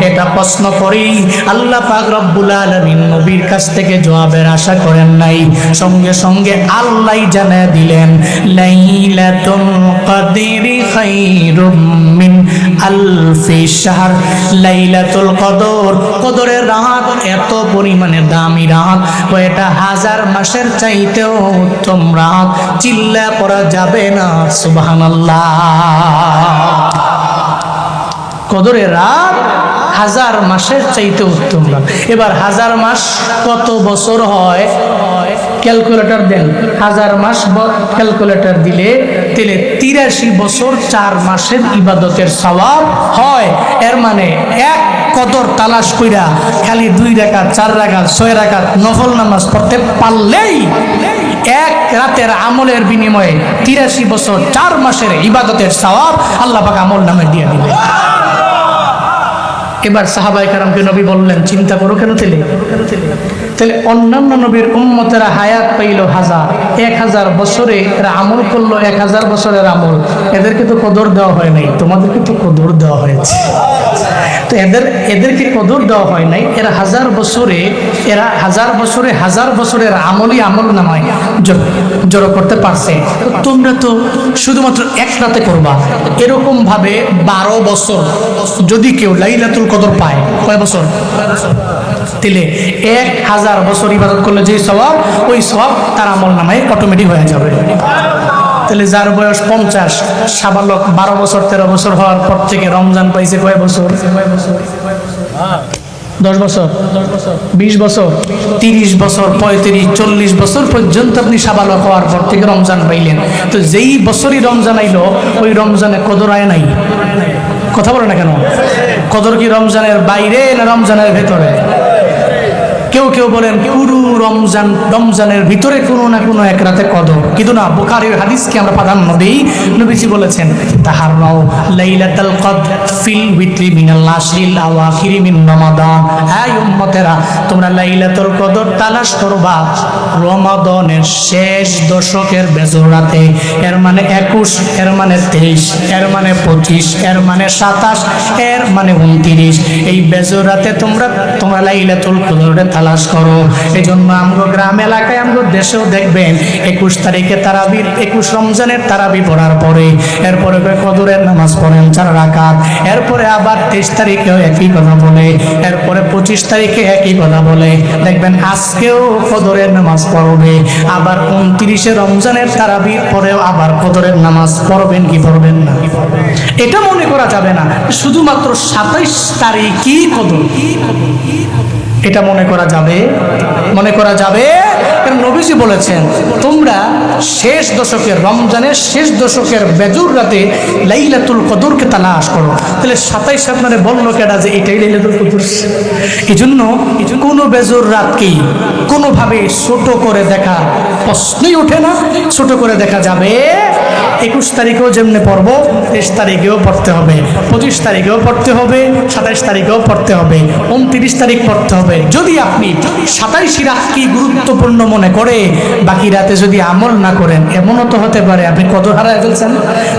এটা প্রশ্ন করেই আল্লাহ পাক রব্বুল আলামিন নবীর কাছ থেকে জবাবের আশা করেন নাই, সঙ্গে সঙ্গে আল্লাহ জানায়া দিলেন, লাইলাতুল কদরি খায়রুম মিন আলফি শাহর। লাইলাতুল কদর, কদরের রাত এত পরিমাণে দামি রাত, এটা 1000 মাসের চাইতেও উত্তম রাত। চিল্লা পড়া যাবে না সুবহানাল্লাহ। কদরের রাত 1000 মাসের চাইতে উত্তম রাত। এবার 1000 মাস কত বছর হয়? ক্যালকুলেটর দেন। 1000 মাস ক্যালকুলেটর দিলে তাহলে 83 বছর 4 মাসের ইবাদতের সওয়াব হয়। এর মানে এক কদর তালাশ কইরা খালি 2 রাকাত, 4 রাকাত, 6 রাকাত নফল নামাজ পড়তে পারলেই এক রাতের আমলের বিনিময়ে 83 বছর 4 মাসের ইবাদতের সওয়াব আল্লাহ পাক আমল নামে দিয়ে দিবে। এবার সাহাবায়ে কেরামকে নবী বললেন, চিন্তা করো কেন তাহলে অন্যান্য নবীর উম্মতেরা হায়াত পাইল 1000 বছরে, এরা আমল করলো 1000 বছরের আমল। এদেরকে তো কদর দেওয়া হয় নাই, তোমাদেরকে তো কদর দেওয়া হয়েছে। তো এদেরকে কদর দেওয়া হয় নাই। এরা 1000 বছরে 1000 বছরের আমলই আমল নামায় জড়ো করতে পারছে। তোমরা তো শুধুমাত্র এক রাতে করবা। এরকম ভাবে 12 বছর যদি কেউ লাইলাতুল কদর পায়, কয় বছর? তাহলে 1000 বছর ইবাদত করলে যে সওয়াব, ওই সওয়াব তার আমল নামায় অটোমেটিক হয়ে যাবে। তাহলে যার বয়স 50, সাবালক 12 বছর 13 বছর হওয়ার পর থেকে রমজান পাইছে কয় বছর? 10 বছর, 20 বছর, 30 বছর, 35, 40 বছর পর্যন্ত আপনি সাবালক হওয়ার পর থেকে রমজান পাইলেন। তো যেই বছরই রমজান আইলো, ওই রমজানে কদর আয় নাই। কথা বলে না কেন? কদর কি রমজানের বাইরে না রমজানের ভেতরে? কেউ কেউ বলেন পুরো রমজানের ভিতরে কোনো না কোনো এক রাতে কদর, কিন্তু না, বুখারীর হাদিসকে আমরা প্রাধান্য দিই। নবীজি বলেছেন তাহাররাও লাইলাতুল কদর ফিল উইত্রি মিনাল আশরিল আওয়াখিরি মিন রমাদান। হ্যাঁ উম্মতেরা, তোমরা লাইলাতুল কদর তালাশ করবা রমাদানের শেষ দশকের বেজর রাতে। এর মানে 21, এর মানে 23, এর মানে 25, এর মানে 27, এর মানে 29। এই বেজর রাতে তোমরা লাইলাতুল কদরে তালাশ করো। এই জন্য আমগো গ্রাম এলাকায়, আমগো দেশেও দেখবেন 21 তারিখে তারাবি, 21 রমজানের তারাবি পড়ার পরে এরপরে কদরের নামাজ পড়েন 4 রাকাত। এরপরে আবার 23 তারিখেও একই কথা বলে, এরপরে 25 তারিখে একই কথা বলে। দেখবেন আজকেও কদরের নামাজ পড়বে, আবার 29 রমজানের তারাবির পরেও আবার কদরের নামাজ পড়বেন কি পড়বেন না। এটা মনে করা যাবে না শুধুমাত্র 27 তারিখই কদর, এটা মনে করা যাবে। কারণ নবীজি বলেছেন তোমরা শেষ দশকের, রমজানের শেষ দশকের বেজর রাতে লাইলাতুল কদরকে তালাশ করো। তাহলে 27 আপনারা বললো কেডা যে এটাই লাইলাতুল কদর? এই জন্য কোনো বেজর রাতকেই কোনোভাবে ছোট করে দেখা প্রশ্নই ওঠে না। ছোট করে দেখা যাবে 21 তারিখেও যেমনি পড়বো, 23 তারিখেও পড়তে হবে, 25 তারিখেও পড়তে হবে, 27 তারিখেও পড়তে হবে, 29 তারিখ পড়তে হবে। যদি আপনি 27 রাতকে গুরুত্বপূর্ণ মনে করে বাকি রাতে যদি আমল না করেন, এমনও তো হতে পারে আপনি কদর হারায় ফেলছেন।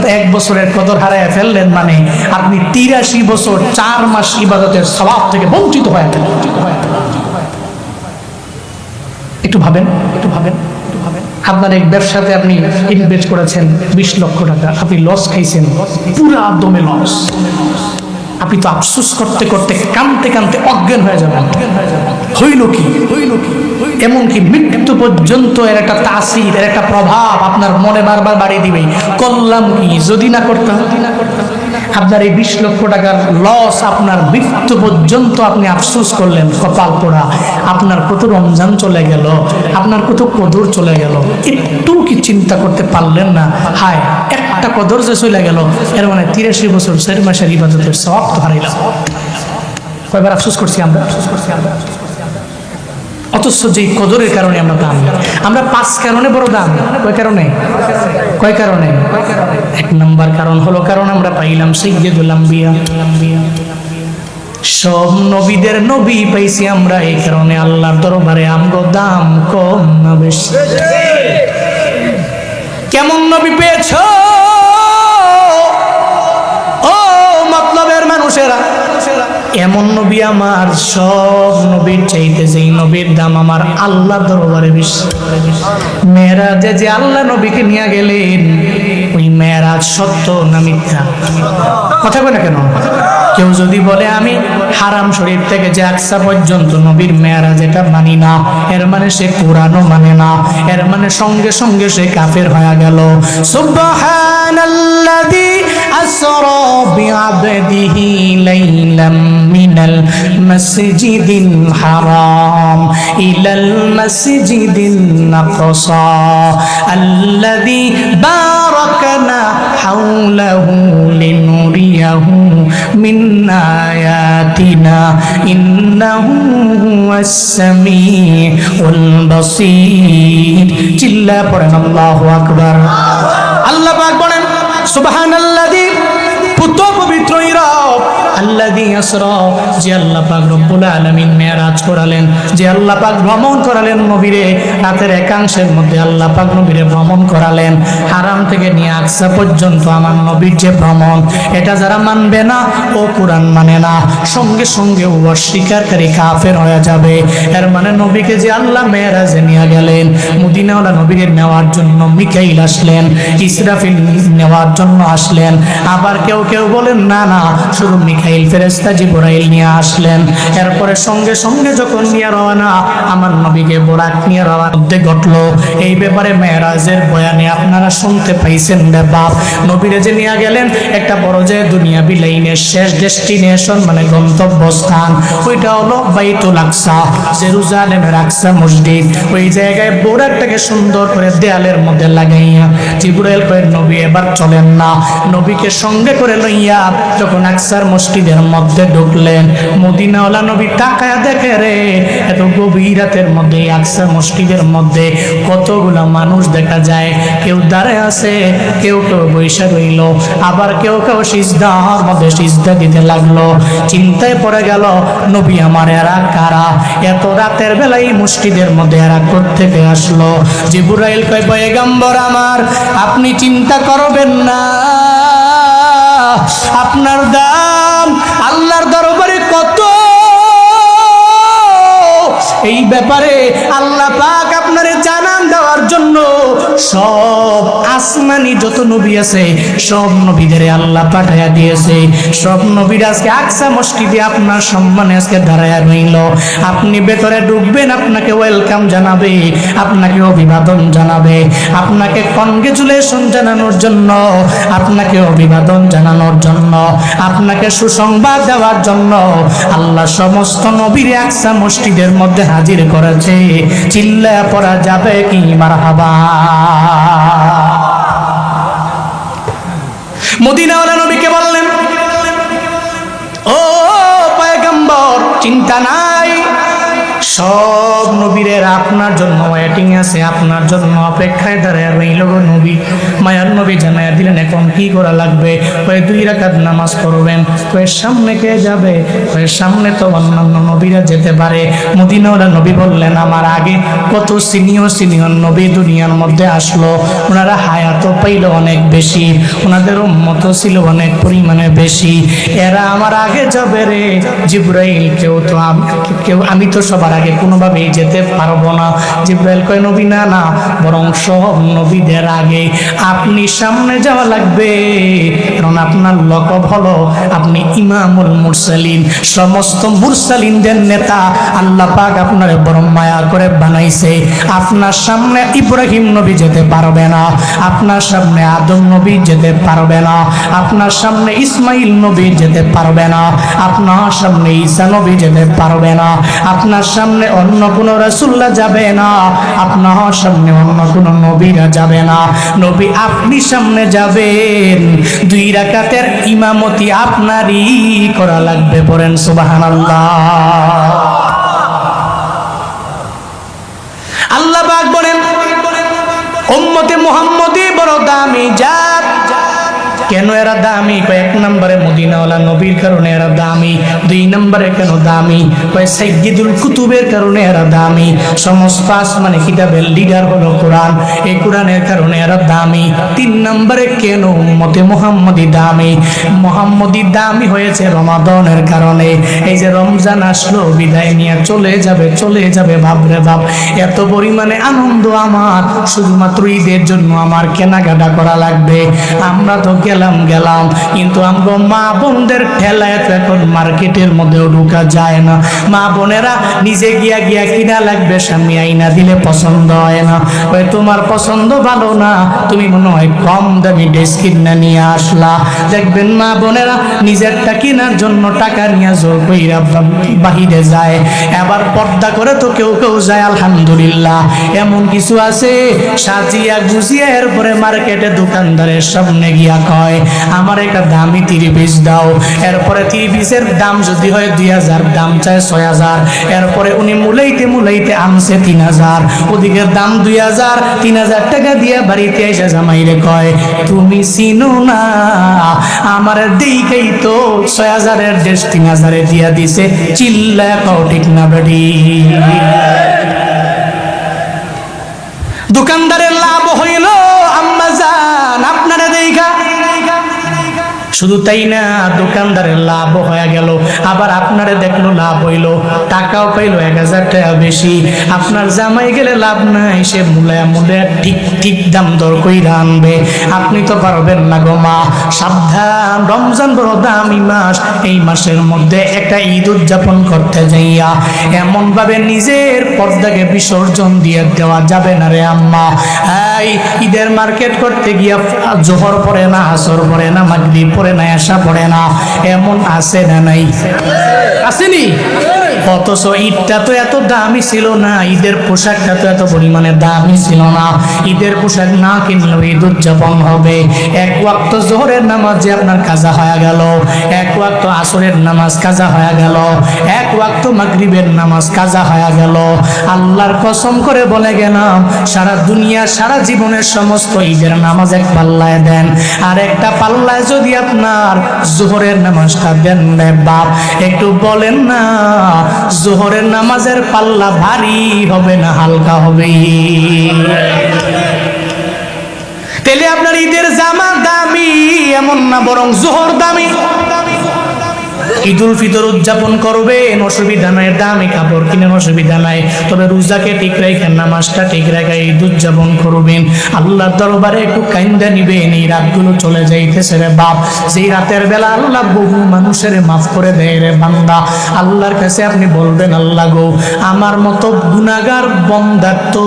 তো 1 বছরের কদর হারায় ফেললেন মানে আপনি 83 বছর 4 মাস ইবাদতের সওয়াব থেকে বঞ্চিত হয়ে গেলেন। একটু ভাবেন। আপনার এক ব্যবসাতে আপনি ইনভেস্ট করেছেন 20 লক্ষ টাকা, আপনি লস খাইছেন, পুরা দমে লস। আপনি তো আফসোস করতে করতে কাঁদতে অজ্ঞান হয়ে যাবেন। হইল কি? এমনকি মৃত্যু পর্যন্ত এর একটা তাসির, এর একটা প্রভাব আপনার মনে বারবার বাড়িয়ে দিবে। করলাম কি যদি না করতাম। আপনার এই 20 লক্ষ টাকার লস, আপনার মৃত্যু পর্যন্ত আপনি আফসোস করলেন, কপাল পোড়া। আপনার কত রমজান চলে গেল, আপনার কত কদর চলে গেল, একটু কি চিন্তা করতে পারলেন না? হায়, একটা কদর যে চলে গেল, এর মানে 83 বছর 4 মাসের ইবাদতের সওয়াব তো হারাইলাম। কয়বার আফসোস করছি আমরা। অথচ যে কদরের কারণে আমরা দাম, আমরা 5 কারণে বড় দাম। কয় কারণে? 1 নম্বর কারণ হলো কারণ আমরা পাইলাম সাইয়্যিদুল আম্বিয়া। সব নবীদের নবী পাইছি আমরা, এই কারণে আল্লাহর দরবারে আমগো দাম কম না বেশি। কেমন নবী পেয়েছ ও মতলবের মানুষেরা? এমন নবী আমার, সব নবীর চাইতে যেই নবীর দাম আমার আল্লাহর দরবারে বেশি। মেরাজে যে আল্লাহ নবীকে নিয়ে গেলেন, ওই মেরাজ সত্য না মিথ্যা? কথা বলে না কেন? কেউ যদি বলে আমি হারাম শরীফ থেকে যে আকসা পর্যন্ত নবীর মেরাজ এটা মানি না, এর মানে সে কোরআনও মানে না, এর মানে সঙ্গে সঙ্গে সে কাফের হয়ে গেল। সুবহানাল্লাযী আসরা বিআবদিহি লাইলাম মিনাল মাসজিদিল হারাম ইলাল মাসজিদিল আকসা আল্লাযী বারাকনা হাওলাহু লিনুরিয়াহু মিন আয়াতিনা ইন্নাহু হুয়াস সামিউল বাসীর। চিল্লা পড়েন আল্লাহু আকবার। আল্লাহ পাক বলেন সুবহানাল্লাযী, পুত্র পবিত্র রব আল্লাযী আসরা, যে আল্লাহ পাক রব্বুল আলামিন মেরাজ করালেন, যে আল্লাহ পাক ভ্রমণ করালেন নবীরে। রাতের একাংশের মধ্যে আল্লাহ পাক নবীরে ভ্রমণ করালেন, হারাম থেকে নিয়ে আকসা পর্যন্ত আমার নবীর যে ভ্রমণ, এটা যারা মানবে না ও কোরআন মানে না, সঙ্গে সঙ্গে ও অস্বীকারী কাফের হয়ে যাবে। এর মানে নবীকে যে আল্লাহ মেরাজে নিয়ে গেলেন, মদিনাওয়ালা নবীকে নেওয়ার জন্য মিকাইল আসলেন, ইসরাফিল নেওয়ার জন্য আসলেন। আবার কেউ বলেন না না, শুধু মিকাইল ফেরেশতা জিবরাইল নিয়ে আসলেন। এরপরে সঙ্গে সঙ্গে যখন নিয়ে রওনা, আমার নবীকে বোরাক নিয়ে রওনা মধ্যে ঘটলো। এই ব্যাপারে মেরাজের বয়ানে আপনারা শুনতে পাইছেন রে বাপ। নবীরে যে নিয়ে গেলেন একটা বড় যে দুনিয়াবি লাইনের শেষ ডেস্টিনেশন, মানে গন্তব্যস্থান, ওইটা হলো বাইতুল আকসা, জেরুজালেমের আকসা মসজিদ। ওই জায়গায় বোরাকটাকে সুন্দর করে দেয়ালের মধ্যে লাগাইয়া জিবরাইল কয় নবী এবার চলেন না। নবীকে সঙ্গে করে লইয়া যখন আকসার মসজিদের মধ্যে ঢুকলেন, মদিনাওয়ালা নবী তাকায়া দেখে রে, এত গভীর রাতের মধ্যে আকসা মসজিদের মধ্যে কতগুলা মানুষ দেখা যায়, কেউ দাঁড়ায় আছে, কেউ কেউ বৈশা রইল, আবার কেউ কেউ সিজদার মধ্যে সিজদা দিতে লাগলো। চিন্তায় পড়ে গেল, নবী আমার এরা কারা? এত রাতের বেলায় এই মসজিদের মধ্যে এরা কোত্থেকে আসলো? জিবরাইল কয়, পয়গম্বর আমার, আপনি চিন্তা করবেন না, আপনার দাম আল্লাহর দরবারে কত, এই ব্যাপারে আল্লাহ পাক আপনারে জানান দেওয়ার জন্য সব আসমানি যত নবী আছে সব নবীদের আল্লাহ পাঠাইয়া দিয়েছে। সব নবীরা আজকে আকসা মসজিদে আপনার সম্মানে আজকে দাঁড়ায়া রইল। আপনি ভেতরে ঢুকবেন, আপনাকে ওয়েলকাম জানাবে, আপনাকে অভিবাদন জানাবে, আপনাকে কনগ্রেচুলেশন জানানোর জন্য, আপনাকে অভিবাদন জানানোর জন্য, আপনাকে সুসংবাদ দেওয়ার জন্য আল্লাহ সমস্ত নবীর আকসা মসজিদের মধ্যে হাজির করেছে। চিল্লায়া পড়া যাবে কি মারহাবা? মদিনাওয়ালা নবীকে বললেন, ও পয়গম্বর, চিন্তা নাই, সব নবীদের আপনার জন্য ওয়েটিং আছে, আপনার জন্য অপেক্ষায় দাঁড়ায় রইল গো নবী। মায়ার নবী জানাইয়া দিলেন, এখন কি করা লাগবে? কয়ে 2 রাকাত নামাজ পড়বেন। কয়ে সামনে কে যাবে? কয়ে সামনে তো অন্যান্য নবীরা যেতে পারে। মদিনাওয়ালা নবী বললেন, আমার আগে কত সিনিয়র নবী দুনিয়ার মধ্যে আসলো, ওনারা হায়াতও পাইল অনেক বেশি, ওনাদের উম্মত ছিল অনেক পরিমাণে বেশি, এরা আমার আগে যাবে রে জিবরাইল। আমি তো সবার আগে কোনোভাবেই যেতে পারবো না। জিবরাইল কয়, নবী না না, বরং সব নবীদের আগে আপনি সামনে যাওয়া লাগবে, কারণ আপনার লকব হলো আপনি ইমামুল মুরসালিন, সমস্ত মুরসালিনদের নেতা। আল্লাহ পাক আপনার বড় মায়া করে বানাইছে। আপনার সামনে ইব্রাহিম নবী যেতে পারবে না, আপনার সামনে আদম নবী যেতে পারবে না, আপনার সামনে ইসমাইল নবী যেতে পারবে না, আপনার সামনে ঈসা নবী যেতে পারবে না, আপনার সামনে অন্য কোনো রাসূলুল্লাহ যাবে না, আপনার সামনে অন্য কোনো নবীরা যাবে না। নবী আপনি সামনে যাবেন, 2 রাকাতের ইমামতি আপনারই করা লাগবে। পড়েন সুবহানাল্লাহ। আল্লাহ পাক বলেন, উম্মতে মুহাম্মদী বড় দামি জাত। কেন এরা দামি? কয় 1 নম্বরে মদিনাওয়ালা নবীর কারণে এরা দামি। 2 নম্বরে কেন দামি? কয় সাইয়্যিদুল কুতুবের কারণে এরা দামি। সমস্ত আসমানি কিতাবের লিডার হলো কোরআন, এই কোরআনের কারণে এরা দামি। 3 নম্বরে কেন উম্মতে মুহাম্মদী দামি? মুহাম্মদী দামি হয়েছে রমাদানের কারণে। এই যে রমজান আসলো, বিদায় নিয়ে চলে যাবে, ভাবরে ভাব, এত পরিমাণে আনন্দ আমার, শুধুমাত্র ঈদের জন্য আমার কেনাকাটা করা লাগবে। আমরা তো গেলাম, কিন্তু আমরা মা বোনদের ঠেলায় তো এখন মার্কেটের মধ্যেও ঢুকা যায় না। মা বোনেরা নিজে গিয়া কিনা লাগবে, স্বামী আইনা দিলে পছন্দ হয় না। ওই তোমার পছন্দ ভালো না, তুমি মনে হয় কম দামি ড্রেস কিনা নিয়ে আসলা। দেখবেন মা বোনেরা নিজেরটা কেনার জন্য টাকা নিয়ে জোর কইরা বাহিরে যায়। এবার পর্দা করে তো কেউ যায়, আলহামদুলিল্লাহ। এমন কিছু আছে সাজিয়া গুজিয়া এরপরে মার্কেটে দোকানদারের সামনে গিয়া কয়, আমার একটা দামি 30 পিস দাও। এরপরে 30 পিসের দাম যদি হয় 2000, দাম চায় 6000। এরপরে উনি মুলাইতে আনছে 3000, ওদিকের দাম 2000, 3000 টাকা দিয়ে বাড়িতে এসে জামাইরে কয়, তুমি চিনো না আমার দিকেই তো 6000-এর ড্রেস 3000-এ দিয়া দিছে। চিল্লা কও ঠিক না বেডি? দোকানদারের লাভ হইল আম্মা জান আপনারা দেখা। শুধু তাই না, দোকানদারের লাভ হয়ে গেল, আবার আপনারে দেখলো লাভ হইল, টাকাও পাইলো 1000 টাকা বেশি। আপনার জামাই গেলে লাভ নাই, সে মুলে ঠিক দাম দর কইরা আনবে, আপনি তো পারবেন না গো মা। সাবধান, রমজান বড় দামি মাস, এই মাসের মধ্যে একটা ঈদ উদযাপন করতে যাইয়া এমন ভাবে নিজের পর্দাকে বিসর্জন দিয়ে দেওয়া যাবে না রে আম্মা। এই ঈদের মার্কেট করতে গিয়া জোহর পড়ে না, আসর পড়ে না, মাগরিব পড়ে না, এশা পড়ে না, এমন আছে না নাই? আসেনি? অথচ ঈদটা তো এত দামি ছিল না, ঈদের পোশাকটা তো এত পরিমাণে দামি ছিল না। ঈদের পোশাক না কিনলেও ঈদ উদযাপন হবে। এক ওয়াক্ত জোহরের নামাজে আপনার কাজা হয়ে গেল, এক ওয়াক্ত আসরের নামাজ কাজা হয়ে গেল, এক ওয়াক্ত মাগরিবের নামাজ কাজা হয়ে গেল। আল্লাহর কসম করে বলে গেলাম, সারা দুনিয়া সারা জীবনের সমস্ত ঈদের নামাজ এক পাল্লায় দেন, আর একটা পাল্লায় যদি আপনার জোহরের নামাজটা দেন রে বাপ, একটু বলেন না জোহরের নামাজের পাল্লা ভারী হবে না হালকা হবে? তাহলে আপনার ঈদের জামা দামি এমন না, বরং জোহর দামি। ঈদুল ফিতর উদযাপন করবেন, অসুবিধা নাই, দামি কাপড় কিনেন, অসুবিধা নাই, তবে রোজাকে ঠিক রাখেন, নামাজটা ঠিক রেখে ঈদ উদযাপন করবেন। আল্লাহর দরবারে একটু কাইন্দা নিবেন, এই রাতগুলো চলে যাইতেছে রে বাপ, যেই রাতের বেলা আল্লাহ বহু মানুষের মাফ করে দেয় রে বান্দা। আল্লাহর কাছে আপনি বলবেন, আল্লাহ গো, আমার মতো গুনাহগার বন্দার তো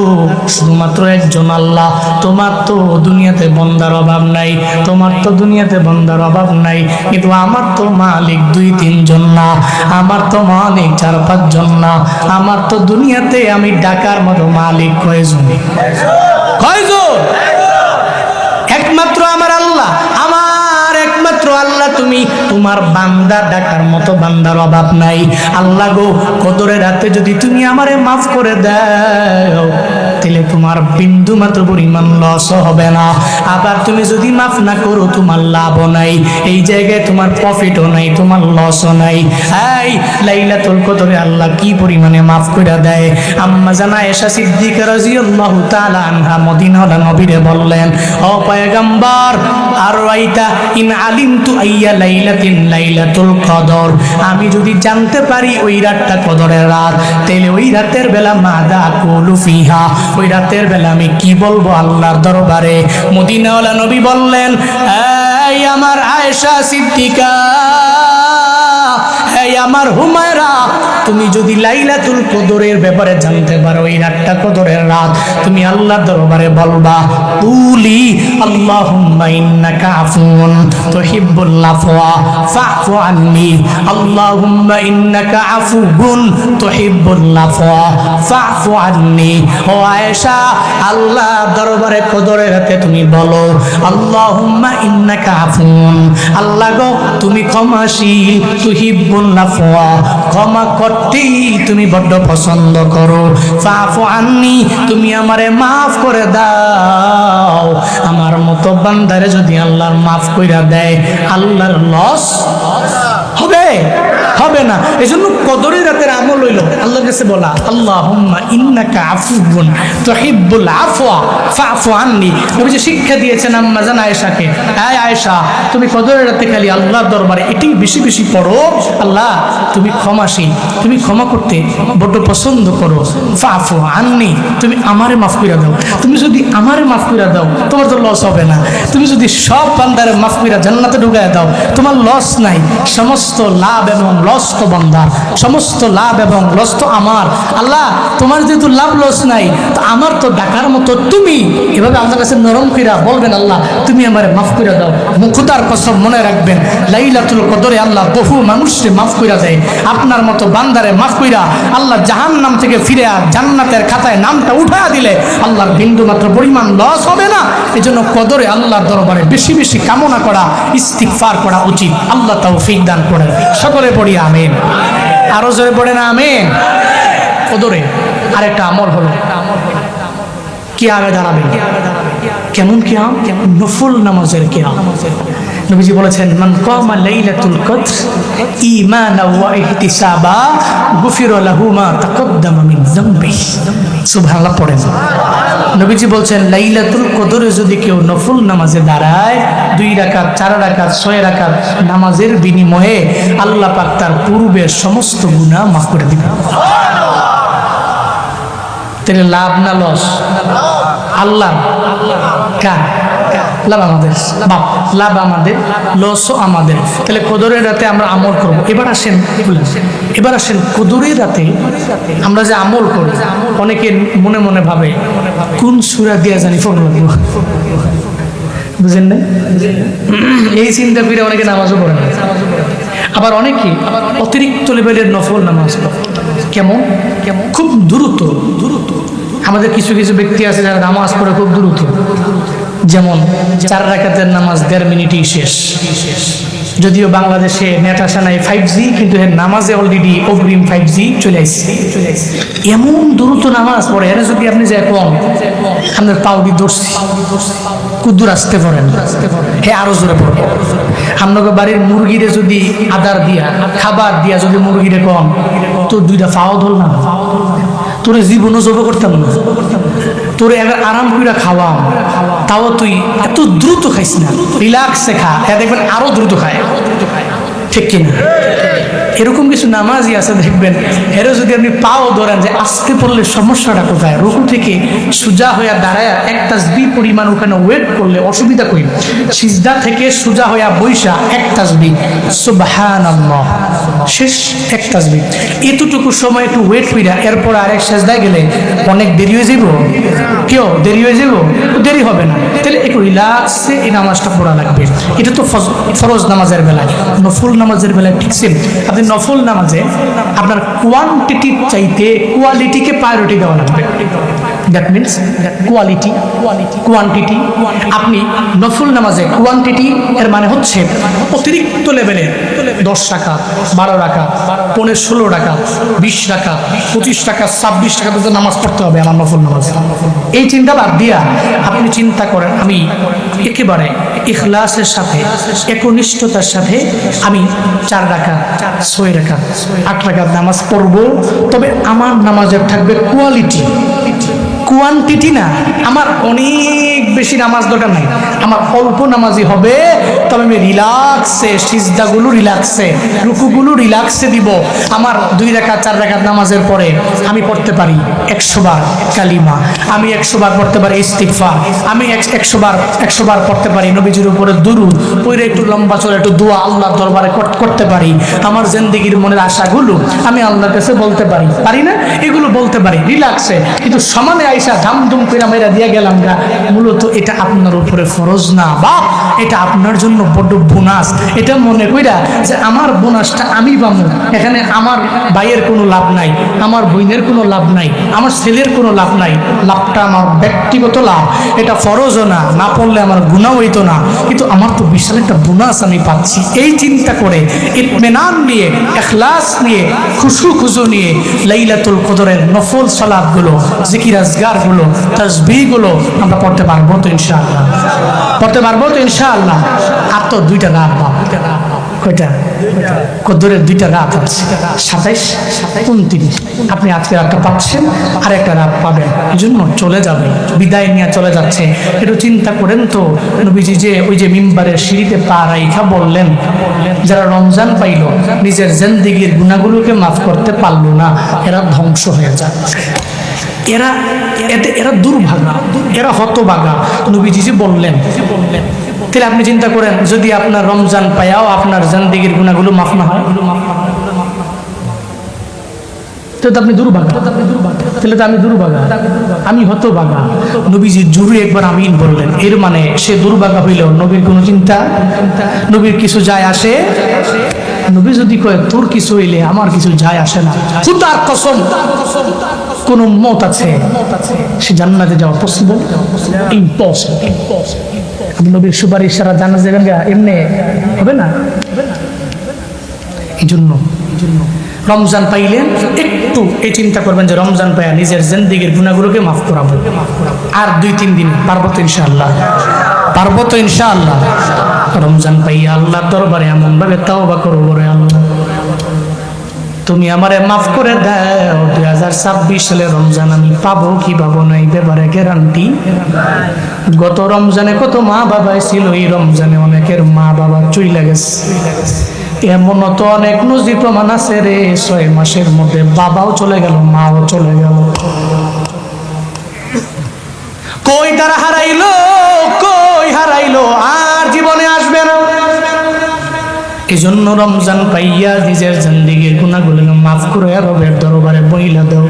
শুধুমাত্র একজন আল্লাহ, তোমার তো দুনিয়াতে বন্দার অভাব নাই, তোমার তো দুনিয়াতে বন্দার অভাব নাই, কিন্তু আমার তো মালিক দুই তিনজন না, আমার তো মালিক চার পাঁচজন না, আমার তো দুনিয়াতে আমি ডাকার মতো মালিক কয়জন? কয়জন? একমাত্র আমার আল্লাহ, আমার একমাত্র আল্লাহ। তুমি তোমার বান্দা ডাকার মতো বান্দার অভাব নাই। আল্লাহ গো, কদরের রাতে যদি তুমি আমারে মাফ করে দাও, তাহলে তোমার বিন্দু মাত্র পরিমাণ লস হবে না। আবার তুমি যদি মাফ না করো, তোমার লাভও নাই, এই জায়গায় তোমার প্রফিটও নাই, তোমার লসও নাই। এই লাইলাতুল কদরে আল্লাহ কি পরিমাণে মাফ করে দেয়। আম্মা জানা আয়েশা সিদ্দিকা রাদিয়াল্লাহু তাআলা আনহা মদিনাওয়ালা নবীরে বললেন, ও পয়গম্বর, আর রাইতা ইন আলিমতু আইয়া লাইলাতিন লাইলাতুল কদর, আমি যদি জানতে পারি ওই রাতটা কদরের রাত, তাহলে ওই রাতের বেলা মাদা কুলু ফিহা, ওই রাতের বেলা আমি কি বলবো আল্লাহর দরবারে? মদিনাওয়ালা নবী বললেন, এই আমার আয়েশা সিদ্দিকা, এই আমার হুমায়রা, তুমি যদি লাইলাতুল কদরের ব্যাপারে জানতে পারো ওই রাতটা কদরের রাত, তুমি আল্লাহর দরবারে বলবা, কুলি আল্লাহুম্মা ইন্নাকা আফুন তুহিব্বুল আফওয়া ফাফু আন্নি, আল্লাহুম্মা ইন্নাকা আফুন তুহিব্বুল আফওয়া ফাফু আন্নি। ও আয়েশা, আল্লাহর দরবারে কদরের রাতে তুমি বলো, আল্লাহুম্মা ইন্নাকা আফুন, আল্লাহ গো তুমি ক্ষমাশীল, তুহিব্বুল আফওয়া, ক্ষমা করতেই তুমি বড্ড পছন্দ করো, ফাফু আন্নি, তুমি আমারে মাফ করে দাও। আমার মতো বান্দারে যদি আল্লাহর মাফ কইরা দেয়, আল্লাহর লস হবে? হবে না। এজন্য কদরের রাতের আমল হইল আল্লাহর কাছে বলা, আল্লাহুম্মা ইন্নাকা আফুউন তুহিব্বুল আফওয়া ফাফু আন্নি। নবী যে শিক্ষা দিয়েছেন আম্মা জান আয়েশাকে, এই আয়েশা, তুমি কদরের রাতে খালি আল্লাহর দরবারে এটি বেশি বেশি পড়ো, আল্লাহ তুমি ক্ষমাশীল, তুমি ক্ষমা করতে বড্ড পছন্দ করো, ফাফু আন্নি, তুমি আমারে মাফ কইরা দাও। তুমি যদি আমারে মাফ কইরা দাও, তোমার তো লস হবে না। তুমি যদি সব বান্দারে মাফ কইরা জান্নাতে ঢুকায় দাও, তোমার লস নাই। সমস্ত লাভ এবং লস তো বান্দা, সমস্ত লাভ এবং লস তো আমার। আল্লাহ তোমার যেহেতু লাভ লস নাই, তো আমার তো ডাকার মতো তুমি। এভাবে আল্লাহর কাছে নরম কইরা বলবেন, আল্লাহ তুমি আমারে মাফ কইরা দাও। মুখতার কসম মনে রাখবেন, লাইলাতুল কদরে আল্লাহ বহু মানুষকে মাফ কইরা দেয়। আপনার মতো বান্দারে মাফ কইরা আল্লাহ জাহান্নাম থেকে ফিরে জান্নাতের খাতায় নামটা উঠায়া দিলে আল্লাহর বিন্দু মাত্র পরিমাণ লস হবে না। এজন্য কদরে আল্লাহর দরবারে বেশি বেশি কামনা করা, ইস্তিগফার করা উচিত। আল্লাহ তৌফিক দান করেন। সকলে পড়ি আমিন। আরো জোরে পড়ে না আমিন। কদরে আরেকটা আমল হলো কিয়ামে দাঁড়াবে। কেমন কিয়াম? নফল নামাজের কিয়াম। নবীজি বলেছেন, মান কামা লাইলাতুল কদর ঈমানান ওয়া ইহতিসাবা গুফিরা লাহু মা তাকদ্দামা মিন যামবিহি। সুবহানাল্লাহ পড়েন। নবীজি বলছেন, লাইলাতুল কদরে যদি কেউ নফল নামাজে দাঁড়ায়, 2 রাকাত 4 রাকাত 6 রাকাত নামাজের বিনিময়ে আল্লাহ পাক তার পূর্বের সমস্ত গুনাহ মাফ করে দিবেন। তাহলে লাভ না লস? আল্লাহ কার? লাভ আমাদের, বাপ লাভ আমাদের, লসও আমাদের। তাহলে কদরের রাতে আমরা আমল করব। এবার আসেন কদরের রাতে আমরা যে আমল করি, অনেকে মনে মনে ভাবে কোন সূরা দিয়ে জানি পড়ব, বুঝেন না? এই চিন্তা করে অনেকে নামাজও পড়ে না। আবার অনেকে অতিরিক্ত লেভেলের নফল নামাজ পড়ে। কেমন কেমন খুব দ্রুত দ্রুত। আমাদের কিছু কিছু ব্যক্তি আছে যারা নামাজ পড়ে খুব দ্রুত, যেমন 4 রাকাতের নামাজ 1.5 মিনিটেই শেষ। যদিও বাংলাদেশে নেট আসা নাই 5G, কিন্তু এর নামাজে অলরেডি অগ্রিম 5G চলে আসছে। এমন দ্রুত নামাজ পড়ে, এর যদি আপনি যে এখন আপনার পাউডি ধরছি কুদ্দুর আসতে পারেন, হে আরো জোরে পড়বে। আপনাকে বাড়ির মুরগিরে যদি আদার দিয়া খাবার দিয়া যদি মুরগিরে কম তো 2টা পাও ধরলাম, তোরে জীবনও জব করতাম না, তোরে এবার আরাম করে খাওয়াম, তাও তুই এত দ্রুত খাইস না, রিল্যাক্সে খা, দেখবেন আরো দ্রুত খায়, ঠিক কিনা? এরকম কিছু নামাজই আছে দেখবেন, এরও যদি আপনি পাও ধরেন যে আস্তে পড়লে সমস্যাটা কোথায়, রুকু থেকে সোজা হইয়া দাঁড়ায় 1 তাসবিহ পরিমাণ ওখানে ওয়েট করলে অসুবিধা কই, সিজদা থেকে সোজা হইয়া বৈশা 1 তাসবিহ সুবহানাল্লাহ, শেষ 1 তাসবিহ। এতটুকু সময় একটু ওয়েট কইরা এরপর আরেক সিজদায় গেলে অনেক দেরি হয়ে যাব। কেউ দেরি হয়ে যাব? দেরি হবে না। তাহলে একটু রিল্যাক্সে এই নামাজটা পড়া লাগবে। এটা তো ফরজ নামাজের বেলায়। নফল নামাজের বেলায় ঠিক সেম। আপনি নফল নামাজে আপনার কোয়ান্টিটির চাইতে কোয়ালিটিকে প্রায়োরিটি দেওয়া লাগবে। That means quality quantity. আপনি নফল নামাজে কোয়ান্টিটি এর মানে হচ্ছে অতিরিক্ত লেভেলে 10 টাকা 12 টাকা 15 16 টাকা 20 টাকা 25 টাকা 26 টাকা পর্যন্ত নামাজ পড়তে হবে আমার নফল নামাজে। এই চিন্তা বাদ দিয়া আপনি চিন্তা করেন আমি একেবারে ইখলাসের সাথে একনিষ্ঠতার সাথে আমি 4 রাকাত 6 রাকাত 8 রাকাত নামাজ পড়বো, তবে আমার নামাজের থাকবে কোয়ালিটি, কোয়ান্টিটি না। আমার অনেক বেশি নামাজ দরকার নাই, আমার অল্প নামাজই হবে, তবে আমি রিল্যাক্সে সিজদাগুলো রিল্যাক্সে রুকুগুলো রিল্যাক্সে দিব। আমার 2 রাকাত 4 রাকাত নামাজের পরে আমি পড়তে পারি 100 বার কালিমা, আমি 100 বার পড়তে পারি ইস্তিগফার, আমি 100 বার পড়তে পারি নবীজির উপরে দুরূদ, পড়ে একটু লম্বা চলে একটু দোয়া আল্লাহর দরবারে করতে পারি। আমার জিন্দেগির মনের আশাগুলো আমি আল্লাহর কাছে বলতে পারি, পারি না? এগুলো বলতে পারি রিল্যাক্সে। কিন্তু সমানে আইসা ধামধুম করে মেরা দিয়ে গেলাম গা, মূলত এটা আপনার উপরে ফরজ না, বা এটা আপনার জন্য বড় বোনাস। এটা মনে কইরা যে আমার বোনাসটা আমি পাবো, এখানে আমার ভাইয়ের কোনো লাভ নাই, আমার বোনের কোনো লাভ নাই, আমার ছেলের কোনো লাভ নাই, লাভটা আমার ব্যক্তিগত লাভ। এটা ফরজও না, না পড়লে আমার গুনাহ হইতো না, কিন্তু আমার তো বিশাল একটা বোনাস আমি পাচ্ছি। এই চিন্তা করে ইতমিনান নিয়ে ইখলাস নিয়ে খুশু নিয়ে লাইলাতুল কদরের নফল সালাতগুলো জিকির আজগারগুলো তাসবিহগুলো আমরা পড়তে পারবো তো ইনশাআল্লাহ? পড়তে পারবো তো ইনশাআল্লাহ? আর তো 2টা রাত, বাপ কয়টা কদরের 2টা রাত আছে, 27 29। আপনি আজকে রাতটা পাচ্ছেন, আর একটা রাত পাবেন, এই জন্য চলে যাবে, বিদায় নিয়ে চলে যাচ্ছে। একটু চিন্তা করেন তো, নবীজি যে ওই যে মিম্বারের সিঁড়িতে পা রাইখা বললেন, যারা রমজান পাইল নিজের জিন্দেগির গুনাহগুলোকে মাফ করতে পারলো না, এরা ধ্বংস হয়ে যায়, এরা দুর্ভাগা, এরা হতভাগা, নবীজি যে বললেন। তাহলে আপনি চিন্তা করেন, যদি আপনার রমজান পায়াও আপনার জিন্দেগির গুনাহগুলো মাফ না হয়, তাহলে তো আপনি দুর্ভাগা, তাহলে তো আমি দুর্ভাগা, আমি হতভাগা। নবীজি জরুরি একবার আমিন বললেন, এর মানে সে দুর্ভাগা হইলেও নবীর কোনো চিন্তা, নবীর কিছু যায় আসে। নবী যদি কয় তোর কিছু হইলে আমার কিছু যায় আসে না, খুদার কসম কোন উম্মত আছে সে জান্নাতে যাওয়া পসিবল? ইম্পসিবল। নবীর সুপারিশ সারা জান্নাতে যাবেন গা, এমনি হবে না। এই জন্য রমজান পাইলেন একটু এই চিন্তা করবেন যে রমজান পাইয়া নিজের জিন্দেগির গুনাহগুলোকে মাফ করাবো। আর 2-3 দিন পারবো তো ইনশাআল্লাহ? পারবো তো ইনশাআল্লাহ? রমজান পাইয়া আল্লাহর দরবারে এমন ভাবে তাওবা করবো, রে আল্লাহ তুমি আমারে মাফ করে দাও, 2026 সালে রমজান আমি পাবো কি পাবো না এই ব্যাপারে গ্যারান্টি। গত রমজানে কত মা বাবা ছিল, এই রমজানে অনেকের মা বাবা চইলা গেছে। এমন তো অনেক নজির প্রমাণ আছে রে, 6 মাসের মধ্যে বাবাও চলে গেল, মাও চলে গেল। কই তারা হারাইলো, কই হারাইলো, আর জীবনে আসবে না। এজন্য রমজান পাইয়া নিজের জিন্দেগির গুনাহগুলো মাফ করে রবের দরবারে বইলা দাও,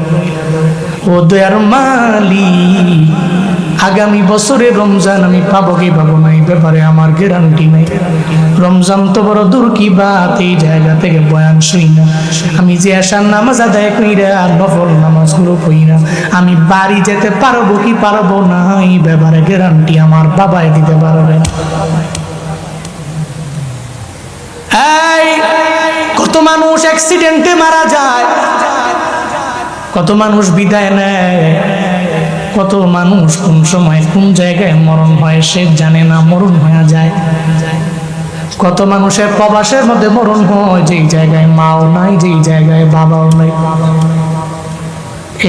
ও দয়ার মালিক আগামী বছরে রমজান আমি পাবো কি পাবো না এই ব্যাপারে আমার গ্যারান্টি নেই। রমজান তো বড় দূর কি বাত, এই জায়গা থেকে বয়ান শুই না। আমি যে আসার নামাজ আদায় কইরা আর নফল নামাজগুলো কই না, আমি বাড়ি যেতে পারবো কি পারবো না এই ব্যাপারে গ্যারান্টি আমার বাবাই দিতে পারবে। কত মানুষ অ্যাক্সিডেন্টে মারা যায়, কত মানুষ বিদায় নেয়, কত মানুষ কোন সময় কোন জায়গায় মরণ হয় সে জানে না, মরণ হয়ে যায়। কত মানুষের প্রবাসের মধ্যে মরণ হয়, যেই জায়গায় মাও নাই, যেই জায়গায় বাবাও নাই।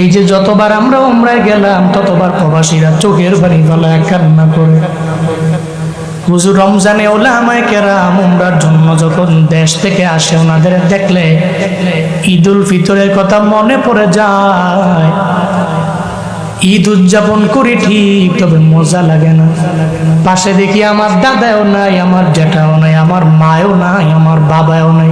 এই যে যতবার আমরা উমরায় গেলাম ততবার প্রবাসীরা চোখের পানি ফেলায় কান্না করে। হুজুর রমজানে ওলামায়ে কেরাম উমরার জন্য যখন দেশ থেকে আসে, ওনাদের দেখলে ঈদুল ফিতরের কথা মনে পড়ে যায়। ঈদ উদযাপন করি ঠিক, তবে মজা লাগে না। পাশে দেখি আমার দাদাও নাই, আমার জ্যাঠাও নাই, আমার মাও নাই, আমার বাবাও নাই।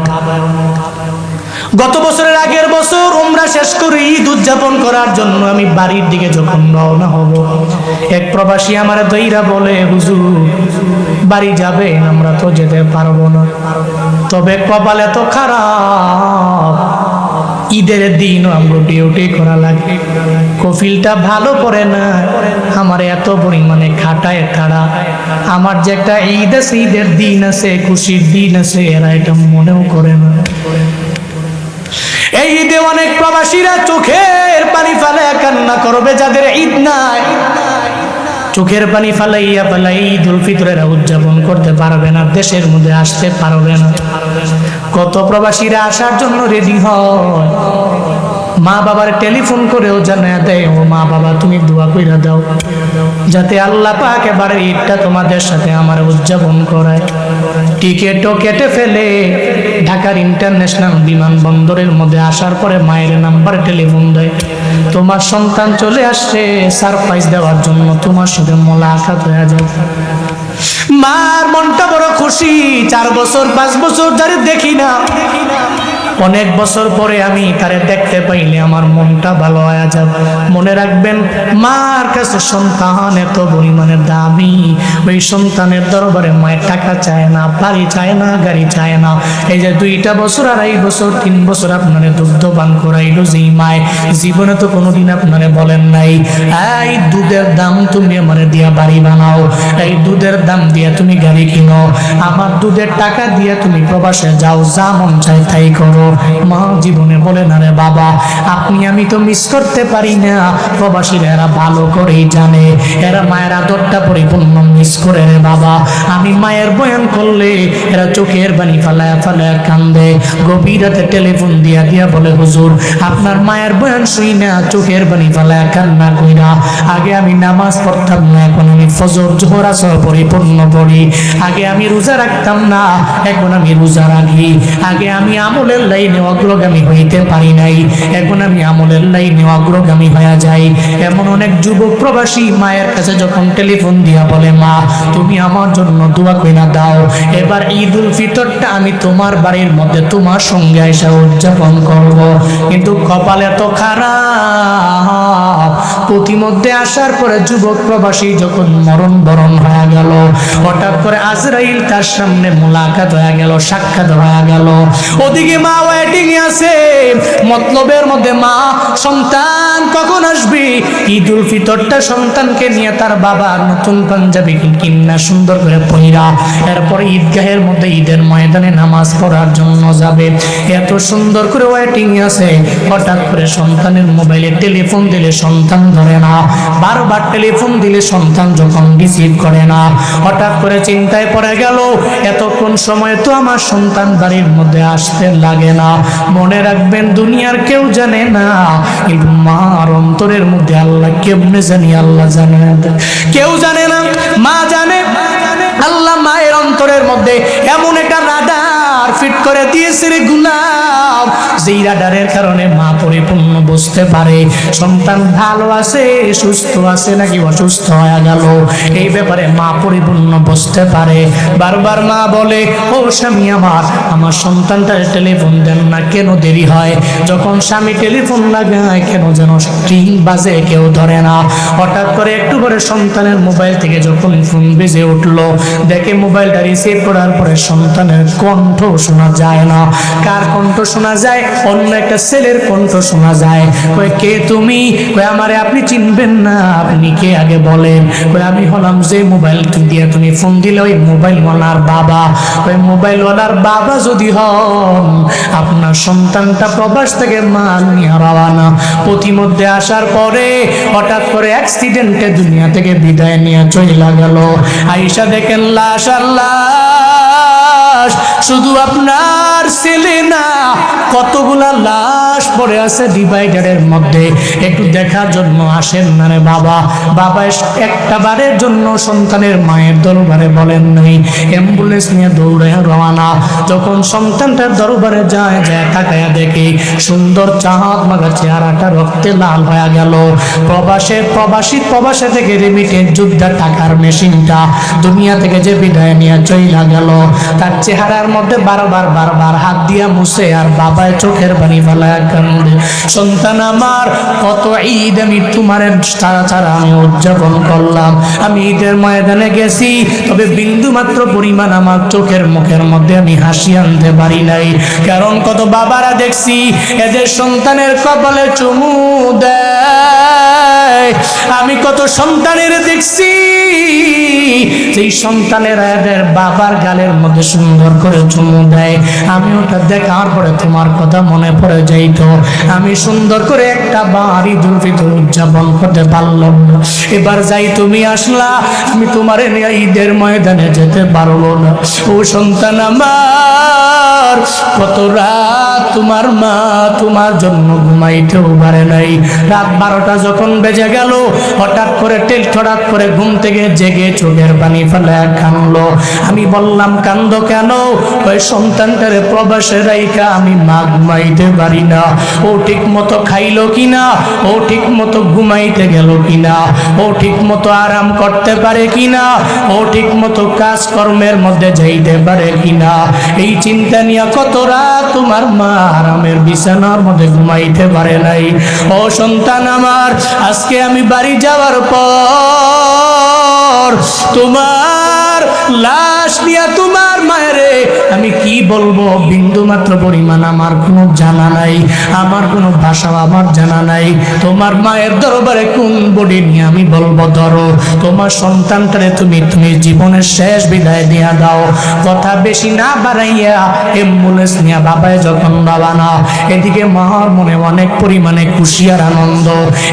গত বছরের আগের বছর উমরা শেষ করে ঈদ উদযাপন করার জন্য আমি বাড়ির দিকে যখন রওনা হব, এক প্রবাসী আমার দইরা বলে, হুজুর বাড়ি যাবেন? আমরা তো যেতে পারবো না, তবে কপাল এত খারাপ, ঈদের দিন আমরা ডিউটি করা লাগে, কফিলটা ভালো করে না, আমার এত পরিমাণে খাটায় তারা, আমার যে একটা ঈদ আছে, ঈদের দিন আছে, খুশির দিন আছে, এরা এটা মনেও করে না। এই ঈদে অনেক প্রবাসীরা চোখের পানি ফেলে কান্না করবে, যাদের ঈদ নাই চোখের পানি ফালাইয়া ফালাই ঈদুল ফিতরের উদযাপন করতে পারবে না, দেশের মধ্যে আসতে পারবে না। কত প্রবাসীরা আসার জন্য রেডি হয়, মা বাবার টেলিফোন করেও জানায় দেয়, ও মা বাবা তুমি দোয়া কইরা দাও যাতে আল্লাহ পাক এবারে ঈদটা তোমাদের সাথে আমার উদযাপন করায়। টিকেটও কেটে ফেলে ঢাকার ইন্টারন্যাশনাল বিমানবন্দরের মধ্যে আসার পরে মায়ের নাম্বার টেলিফোন দেয়, তোমার সন্তান চলে আসছে সারপ্রাইজ দেওয়ার জন্য, তোমার সাথে মোলাকাত হয়ে যাবে। মার মনটা বড় খুশি, 4 বছর 5 বছর ধরে দেখি না, অনেক বছর পরে আমি তারে দেখতে পাইলে আমার মনটা ভালো হয়ে যাবে। মনে রাখবেন, মার কাছে সন্তান এত পরিমাণে দামি, ওই সন্তানের দরবারে মায়ের টাকা চায় না, বাড়ি চায় না, গাড়ি চায় না। এই যে 2টা বছর 2.5 বছর 3 বছর আপনারে দুগ্ধ পান করাইলো যেই মায়, জীবনে তো কোনোদিন আপনারে বলেন নাই, এই দুধের দাম তুমি আমারে দিয়া বাড়ি বানাও, এই দুধের দাম দিয়া তুমি গাড়ি কিনো, আমার দুধের টাকা দিয়া তুমি প্রবাসে যাও, যা মন চায় তাই করো। মা জীবনে বলে না রে বাবা, আপনি আমি তো মিস করতে পারি না, প্রবাসীরা এরা ভালো করেই জানে, এরা মায়ের আদরটা পরিপূর্ণ মিস করে রে বাবা। আমি মায়ের বয়ান করলে এরা চোখের পানি ফালায়া ফালায়া কান্দে, গভীর রাতে টেলিফোন দিয়া দিয়া বলে, হুজুর আপনার মায়ের বয়ান শুই না চোখের পানি ফালায়া কান্না কইরা, আগে আমি নামাজ পড়তাম না, এখন আমি ফজর জোহর আসর পরিপূর্ণ পড়ি, আগে আমি রোজা রাখতাম না, এখন আমি রোজা রাখি, আগে আমি আমলের লাইনে অগ্রগামী হইতে পারি নাই, এখন আমি আমলের লাইনে অগ্রগামী হয়ে যাই। এমন অনেক যুবক প্রবাসী মায়ের কাছে যখন টেলিফোন দিয়া বলে, মা তুমি আমার জন্য দোয়া কইরা দাও, এবার ঈদুল ফিতরটা আমি তোমার বাড়ির মধ্যে তোমার সঙ্গে এসে উদযাপন করব, কিন্তু কপাল এত খারাপ, প্রতিমধ্যে আসার পরে যুবক প্রবাসী যখন মরণ বরণ হয়ে গেল, হঠাৎ করে আজরাইল তার সামনে মোলাকাত হয়ে গেল, সাক্ষাৎ হয়ে গেল। ওদিকে মা ওয়েটিং এ আছে, মতলবের মধ্যে মা সন্তান কখন আসবে, ঈদুল ফিতরটা সন্তানকে নিয়ে তার বাবা নতুন পাঞ্জাবি কিন্না সুন্দর করে পরিরা, এরপর ঈদগাহের মধ্যে ঈদের ময়দানে নামাজ পড়ার জন্য যাবে, এত সুন্দর করে ওয়েটিং আছে। হঠাৎ করে সন্তানের মোবাইলে টেলিফোন দিলে সন্তান ধরে না, বারবার টেলিফোন দিলে সন্তান যখন রিসিভ করে না, হঠাৎ করে চিন্তায় পড়ে গেল, এতক্ষণ সময় তো আমার সন্তান বাড়ির মধ্যে আসতে লাগে না। মনে রাখবেন, দুনিয়ার কেউ জানে না, কিন্তু মার অন্তরের মধ্যে আল্লাহ কেমনে জানি, আল্লাহ জানে, কেউ জানে না, মা জানে। আল্লাহ মায়ের অন্তরের মধ্যে এমন একটা রাডার ফিট করে দিয়েছে রে গুলাম, যেই রাডারের কারণে মা পরিপূর্ণ বুঝতে পারে সন্তান ভালো আছে, সুস্থ আছে নাকি অসুস্থ হয়ে গেল। এই ব্যাপারে মা পরিপূর্ণ বুঝতে পারে। বারবার মা বলে, ও স্বামী আমার সন্তানটার টেলিফোন দেন না, কেন দেরি হয়? যখন স্বামী টেলিফোন লাগায় কেন যেন রিং বাজে, কেউ ধরে না। হঠাৎ করে একটু পরে সন্তানের মোবাইল থেকে যখন ফোন বেজে উঠলো, দেখে মোবাইলটা রিসিভ করার পরে সন্তানের কণ্ঠ শোনা যায় না। কার কণ্ঠ শোনা যায়? অন্য একটা ছেলের কণ্ঠ শোনা যায়। কয়, কে তুমি? কয়, আমারে আপনি চিনবেন না, আপনি কে আগে বলেন। কয়, আমি হলাম যে মোবাইল দিয়ে তুমি ফোন দিলে ওই মোবাইলওয়ালার বাবা। ওই মোবাইলওয়ালার বাবা যদি হন, আপনার সন্তানটা প্রবাস থেকে মাল নিয়ে রওনা, পথিমধ্যে আসার পরে হঠাৎ করে অ্যাক্সিডেন্টে দুনিয়া থেকে বিদায় নিয়ে চলে গেল। আয়েশা দেখেন লাশ আর লাশ, শুধু আপনার ছেলে না, কতগুলা লাশ পড়ে আছে ডিভাইডারের মধ্যে। একটু দেখার জন্য আসেন না রে বাবা? বাবা একটা বারের জন্য সন্তানের মায়ের দরবারে বলেন নাই। অ্যাম্বুলেন্স নিয়ে দৌড়ে রওনা। যখন সন্তানটার দরবারে যায় তাকায়া দেখে সুন্দর চাঁদ মাগা চেহারাটা রক্তে লাল হয়ে গেল। প্রবাসী থেকে রিমিটেড যুদ্ধের টাকার মেশিনটা দুনিয়া থেকে যে বিদায় নিয়ে চইলা গেল, তার চেহারার মধ্যে বারবার হাত দিয়া মুছে আর বাবায় চোখের পানি ফেলায় কান্দে। সন্তান আমার, কত ঈদ আমি তোমার ছাড়া আমি উদযাপন করলাম। আমি ঈদের ময়দানে গেছি, তবে বিন্দু মাত্র পরিমাণ আমার চোখের মুখের মধ্যে আমি হাসি আনতে পারি নাই। কারণ কত বাবারা দেখছি এদের সন্তানের কপালে চুমু দেয়, আমি কত সন্তানের দেখছি সেই সন্তানেরা এদের বাবার গালের মধ্যে সুন্দর করে চুমু দেয়। আমি ওটা দেখার পরে তোমার কথা মনে পড়ে যাইতো। আমি সুন্দর করে একটা বার ঈদুল ফিতর উদযাপন করতে পারলাম না। এবার যাই তুমি আসলা, আমি তোমার নিয়ে ঈদের ময়দানে যেতে পারবো না। ও সন্তান আমার, কত রাত তোমার মা তোমার জন্য ঘুমাইতেও পারে নাই। রাত 12টা যখন বেজে গেল, হঠাৎ করে ঘুম থেকে জেগে চোখের পানি ফেলে কাঁদলো। আমি বললাম, কান্দো কেন? ওই সন্তানটারে প্রবাসে রাইখা আমি মা ঘুমাইতে পারি না। ও ঠিক মতো খাইলো কিনা, ও ঠিক মতো ঘুমাইতে গেল কিনা, ও ঠিক মতো আরাম করতে পারে কিনা, ও ঠিক মতো কাজকর্মের মধ্যে যাইতে পারে কিনা, এই চিন্তা নিয়ে কত রাত তোমার মা আরামের বিছানার মধ্যে ঘুমাইতে পারে নাই। ও সন্তান আমার, আজকে আমি বাড়ি যাওয়ার পর তোমার লাশ নিয়ে তোমার মায়েরে আমি কি বলবো বিন্দু মাত্র পরিমাণ আমার কোনো জানা নাই, আমার কোনো ভাষা আমার জানা নাই। তোমার মায়ের দরবারে কোন বডি নিয়ে আমি বলবো, ধরো তোমার সন্তানটারে তুমি জীবনের শেষ বিদায় দিয়া দাও। কথা বেশি না বাড়াইয়া অ্যাম্বুলেন্স নিয়ে বাবায় যখন রওনা, এদিকে মার মনে অনেক পরিমাণে খুশি আর আনন্দ।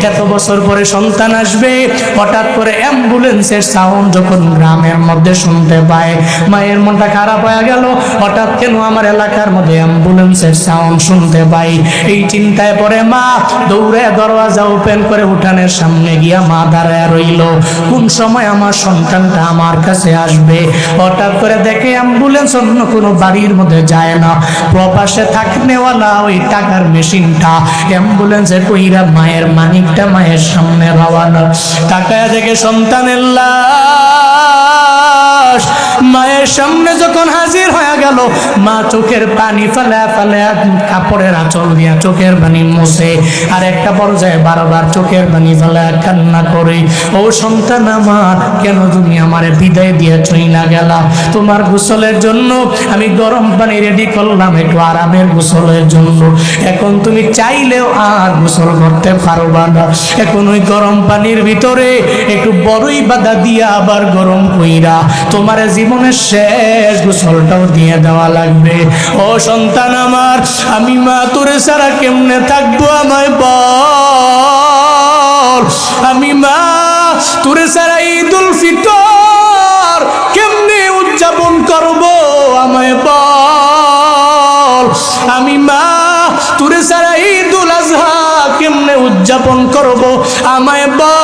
এত বছর পরে সন্তান আসবে, হঠাৎ করে অ্যাম্বুলেন্সের সাউন্ড যখন গ্রামের মধ্যে শুনতে পায়, মায়ের মনটা খারাপ হয়ে গেল। হঠাৎ কেন আমার এলাকার মধ্যে অ্যাম্বুলেন্সের সাউন্ড শুনতে পাই? এই চিন্তায় পরে মা দৌড়ে দরওয়াজা ওপেন করে উঠানের সামনে গিয়া মা দাঁড়ায় রইল, কোন সময় আমার সন্তানটা আমার কাছে আসবে। হঠাৎ করে দেখে অ্যাম্বুলেন্স অন্য কোনো বাড়ির মধ্যে যায় না, প্রবাসে থাকনেওয়ালা ওই টাকার মেশিনটা অ্যাম্বুলেন্সে কইরা মায়ের মানিকটা মায়ের সামনে রওনা। তাকায় দেখে সন্তানের লাশ মায়ের সামনে যখন হাজির হয়ে গেল, মা চোখের পানি ফেলে কাপড়ের আঁচল দিয়া চোখের পানি মুছে, আর একটা পর্যায়ে বারবার চোখের পানি ফেলে কান্না করে, ও সন্তান আমার, কেন তুমি আমারে বিদায় দিয়ে চইলা গেলা? তোমার গোসলের জন্য আমি গরম পানি রেডি করলাম, একটু আরামের গোসলের জন্য। এখন তুমি চাইলেও আর গোসল করতে পারবা না। এখন ওই গরম পানির ভিতরে একটু বড়ই বাদা দিয়া আবার গরম কইরা তোমার জীবনের শেষ গোসলটাও দিয়ে দেওয়া লাগবে। ও সন্তান আমার, আমি মা তোরে ছাড়া কেমনে থাকবো আমায় বল? আমি মা তোরে ছাড়া ঈদুল ফিতর কেমনে উদযাপন করব আমায় বল? আমি মা তোরে ছাড়া ঈদুল আজহা কেমনে উদযাপন করব আমায় বল?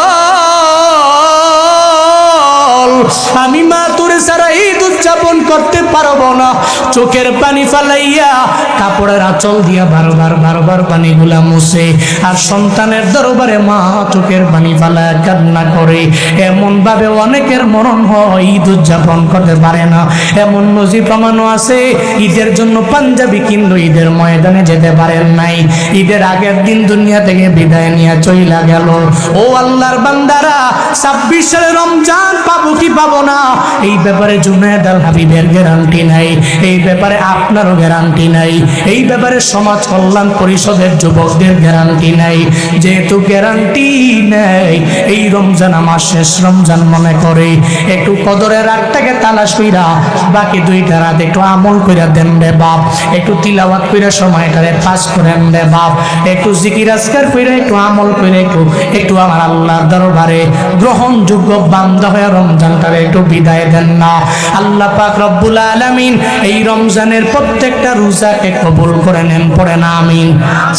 আমি মা তোরে ছাড়া ঈদ উদযাপন করতে পারবো না। চোখের পানি ফালাইয়া কাপড়ের আঁচল দিয়া বারবার পানিগুলা মুছে, আর সন্তানের দরবারে মা চোখের পানি ফালায় কান্না করে। এমন ভাবে অনেকের মরণ হয়, ঈদ উদযাপন করতে পারে না। এমন নজির প্রমাণও আছে, ঈদের জন্য পাঞ্জাবি কিনলো, ঈদের ময়দানে যেতে পারেন নাই, ঈদের আগের দিন দুনিয়া থেকে বিদায় নিয়ে চইলা গেল। ও আল্লাহর বান্দারা, 26 সালে রমজান পাবো কি পাবো না, এই ব্যাপারে জুনায়েদ আল হাবিবের গ্যারান্টি নাই, এই ব্যাপারে আপনারও গ্যারান্টি নাই, এই ব্যাপারে সমাজ কল্যাণ পরিষদের যুবকদের গ্যারান্টি নাই। যেহেতু গ্যারান্টি নেই, এই রমজান আমার শেষ রমজান মনে করে একটু কদরের রাতটাকে তালাশ কইরা বাকি 2টা রাত একটু আমল কইরা দেন রে বাপ, একটু তিলাওয়াত কইরা সময়টারে পাস করেন রে বাপ, একটু জিকির আজকার কইরা একটু আমল কইরা একটু আমার আল্লাহর দরবারে গ্রহণযোগ্য বান্দা হয়ে রমজানটারে একটু বিদায় দেন না। আল্লাহ পাক রব্বুল আলামিন এই রমজানের প্রত্যেকটা রোজাকে কবুল করে নেন, পড়ে না আমিন।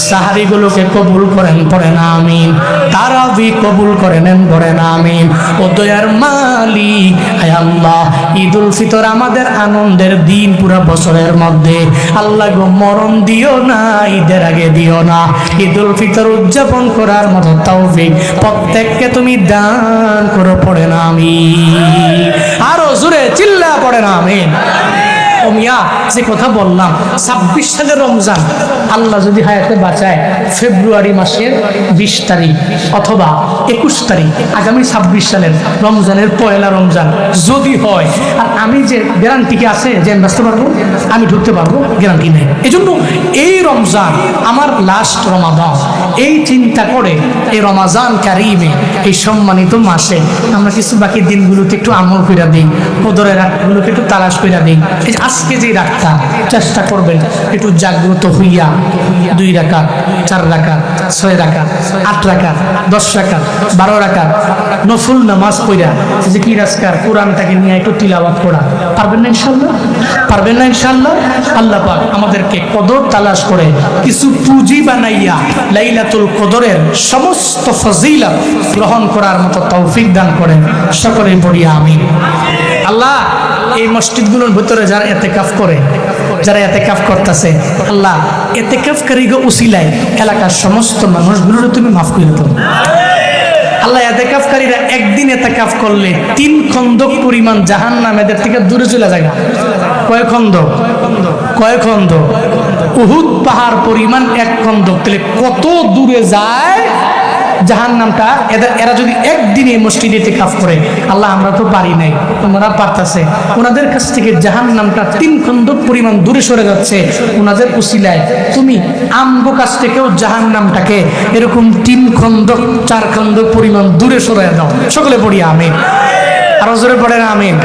সাহারিগুলোকে কবুল করেন, পড়ে না আমিন। তারাবি কবুল করে নেন, পড়ে না আমিন। ও দয়ার মালিক, হায় আল্লাহ, ঈদুল ফিতর আমাদের আনন্দের দিন পুরো বছরের মধ্যে। আল্লাহ গো, মরণ দিও না, ঈদের আগে দিও না। ঈদুল ফিতর উদযাপন করার মতো তৌফিক প্রত্যেককে তুমি দান করো, পড়ে না আমিন। আরো জোরে চিল্লা পড়ে না আমিন। ও মিয়া, যে কথা বললাম 26 সালের রমজান আল্লাহ যদি হায়াতে বাঁচায় ফেব্রুয়ারি মাসের 20 তারিখ অথবা 21 তারিখ, আগামী 26 সালের রমজানের পয়লা রমজান যদি হয়, আর আমি যে গ্যারান্টি কি আছে যে আমি বাঁচতে পারবো, আমি ঢুকতে পারবো, গ্যারান্টি নেই। এই জন্য এই রমজান আমার লাস্ট রমাদান, এই চিন্তা করে এই রমাজান কারিমে, এই সম্মানিত মাসে আমরা কিছু বাকি দিনগুলোতে একটু আমল কইরা দিই, কদরের রাতগুলোকে একটু তালাশ কইরা দিই। আজকে যে রাতটা চেষ্টা করবেন একটু জাগ্রত হইয়া 2 রাকাত, 4 রাকাত, 6 রাকাত, 8 রাকাত, 10 রাকাত, 12 রাকাত নফল নামাজ পড়া জিকির আজকার কোরআনটাকে নিয়ে একটু তিলাওয়াত করা পারবেন না ইনশাআল্লাহ? পারবেন না ইনশাআল্লাহ? আল্লাহ পাক আমাদেরকে কদর তালাশ করে কিছু পুঁজি বানাইয়া লাইলাতুল কদরের সমস্ত ফজিলত গ্রহণ করার মতো তৌফিক দান করেন। সকলেই পড়ি আমিন। আল্লাহ, এই মসজিদগুলোর ভিতরে যারা এতেকাফ করে, যারা এতেকাফ করতেছে, আল্লাহ এতেকাফকারীকে উসিলায় এলাকার সমস্ত মানুষগুলোর তুমি মাফ করে দাও। আল্লাহ, এতেকাফকারীরা একদিন এতেকাফ করলে 3 খন্দক পরিমাণ জাহান্নাম এদের থেকে দূরে চলে যায়। কয় খন্দক? কয় খন্দক? উহুদ পাহাড় পরিমাণ 1 খন্দক। তাহলে কত দূরে যায় জাহান্নামটা। এরা যদি একদিন এই মসজিদে ইতিকাফ করে, আল্লাহ আমরা তো পারি নাই, তোমরা পারতাছে, ওনাদের কাছ থেকে জাহান্নামটা 3 খন্দক পরিমাণ দূরে সরে যাচ্ছে। ওনাদের উসিলায় তুমি আমগো কাছ থেকেও জাহান্নামটাকে এরকম 3 খন্দক 4 খন্দক পরিমাণ দূরে সরে দাও। সকলে পড়ি আমিন। আরো জোরে পড়ে না আমিন।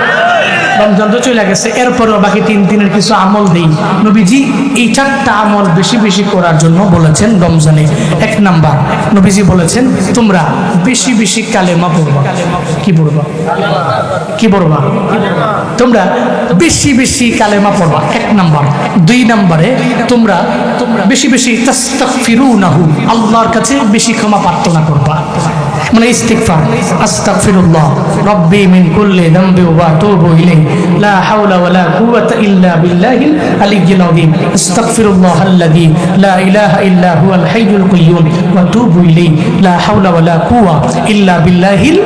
রমজান তো চলে গেছে, এরপরও বাকি 3 দিনের কিছু আমল দেই। নবীজি এই 4টা আমল বেশি বেশি করার জন্য বলেছেন রমজানে। 1 নাম্বার, নবীজি বলেছেন তোমরা বেশি বেশি কালেমা পড়বা। কি পড়বা? কি পড়বা? তোমরা বেশি বেশি কালেমা পড়বা, 1 নাম্বার। 2 নাম্বারে তোমরা বেশি বেশি তাস্তাগফিরুনাহু, আল্লাহর কাছে বেশি ক্ষমা প্রার্থনা করবা, মানে ইস্তিগফার। আস্তাগফিরুল্লাহ রাব্বি মিন কুল্লি যামবি ওয়া আতুবু ইলাইহি লা হাওলা ওয়ালা কুওয়াতা ইল্লা বিল্লাহিল আলিয়্যিল আযীম। আস্তাগফিরুল্লাহাল্লাযী লা ইলাহা ইল্লা হুয়াল হাইয়ুল কাইয়্যুম ওয়া আতুবু ইলাইহি লা হাওলা ওয়ালা কুওয়াতা ইল্লা বিল্লাহিল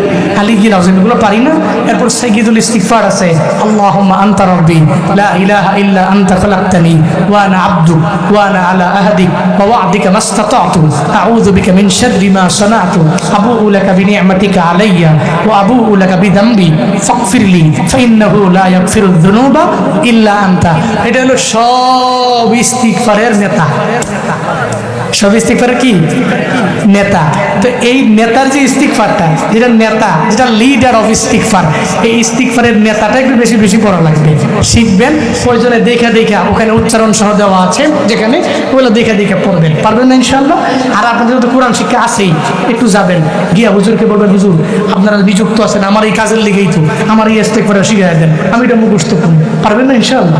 আলিয়্যিল আযীম। এগুলো পারি না। এরপর সাইয়্যিদুল ইস্তিগফার আছে, আল্লাহুম্মা আনতা রাব্বি লা ইলাহা ইল্লা আনতা খালাকতানি ওয়া আনা আবদুক ওয়া আনা আলা আহদিক ওয়া ওয়া'দিকা মাসতাতা'তু আউযু বিকা মিন শাররি মা সানা'তু আবুউ লাকা বিনি'মাতিকা আলাইয়া ওয়া আবুউ লাকা বিযামবি ফাগফিরলি ফাইন্নাহু লা ইয়াগফিরুয যুনুবা ইল্লা আনতা। এটা হলো সব ইস্তিগফারের নেতা। সব ইস্তিগফারের কি নেতা? তো এই নেতার যে ইস্তিগফারটা, যেটা নেতা, যেটা লিডার অফ ইস্তিগফার, এই ইস্তিগফারের নেতাটা একটু বেশি বেশি পড়া লাগবে। শিখবেন, প্রয়োজনে দেখা দেখা ওখানে উচ্চারণ সহ দেওয়া আছে, যেখানে ওগুলো দেখা দেখা পড়বেন। পারবেন না ইনশাআল্লাহ? আর আপনাদের তো কোরআন শিক্ষা আছেই, একটু যাবেন গিয়া হুজুরকে বলবেন, হুজুর আপনারা নিযুক্ত আছেন আমার এই কাজের লেগেই, তো আমার এই ইস্তিগফার শিখিয়ে দেন, আমি এটা মুখস্থ করব। পারবেন না ইনশাআল্লাহ?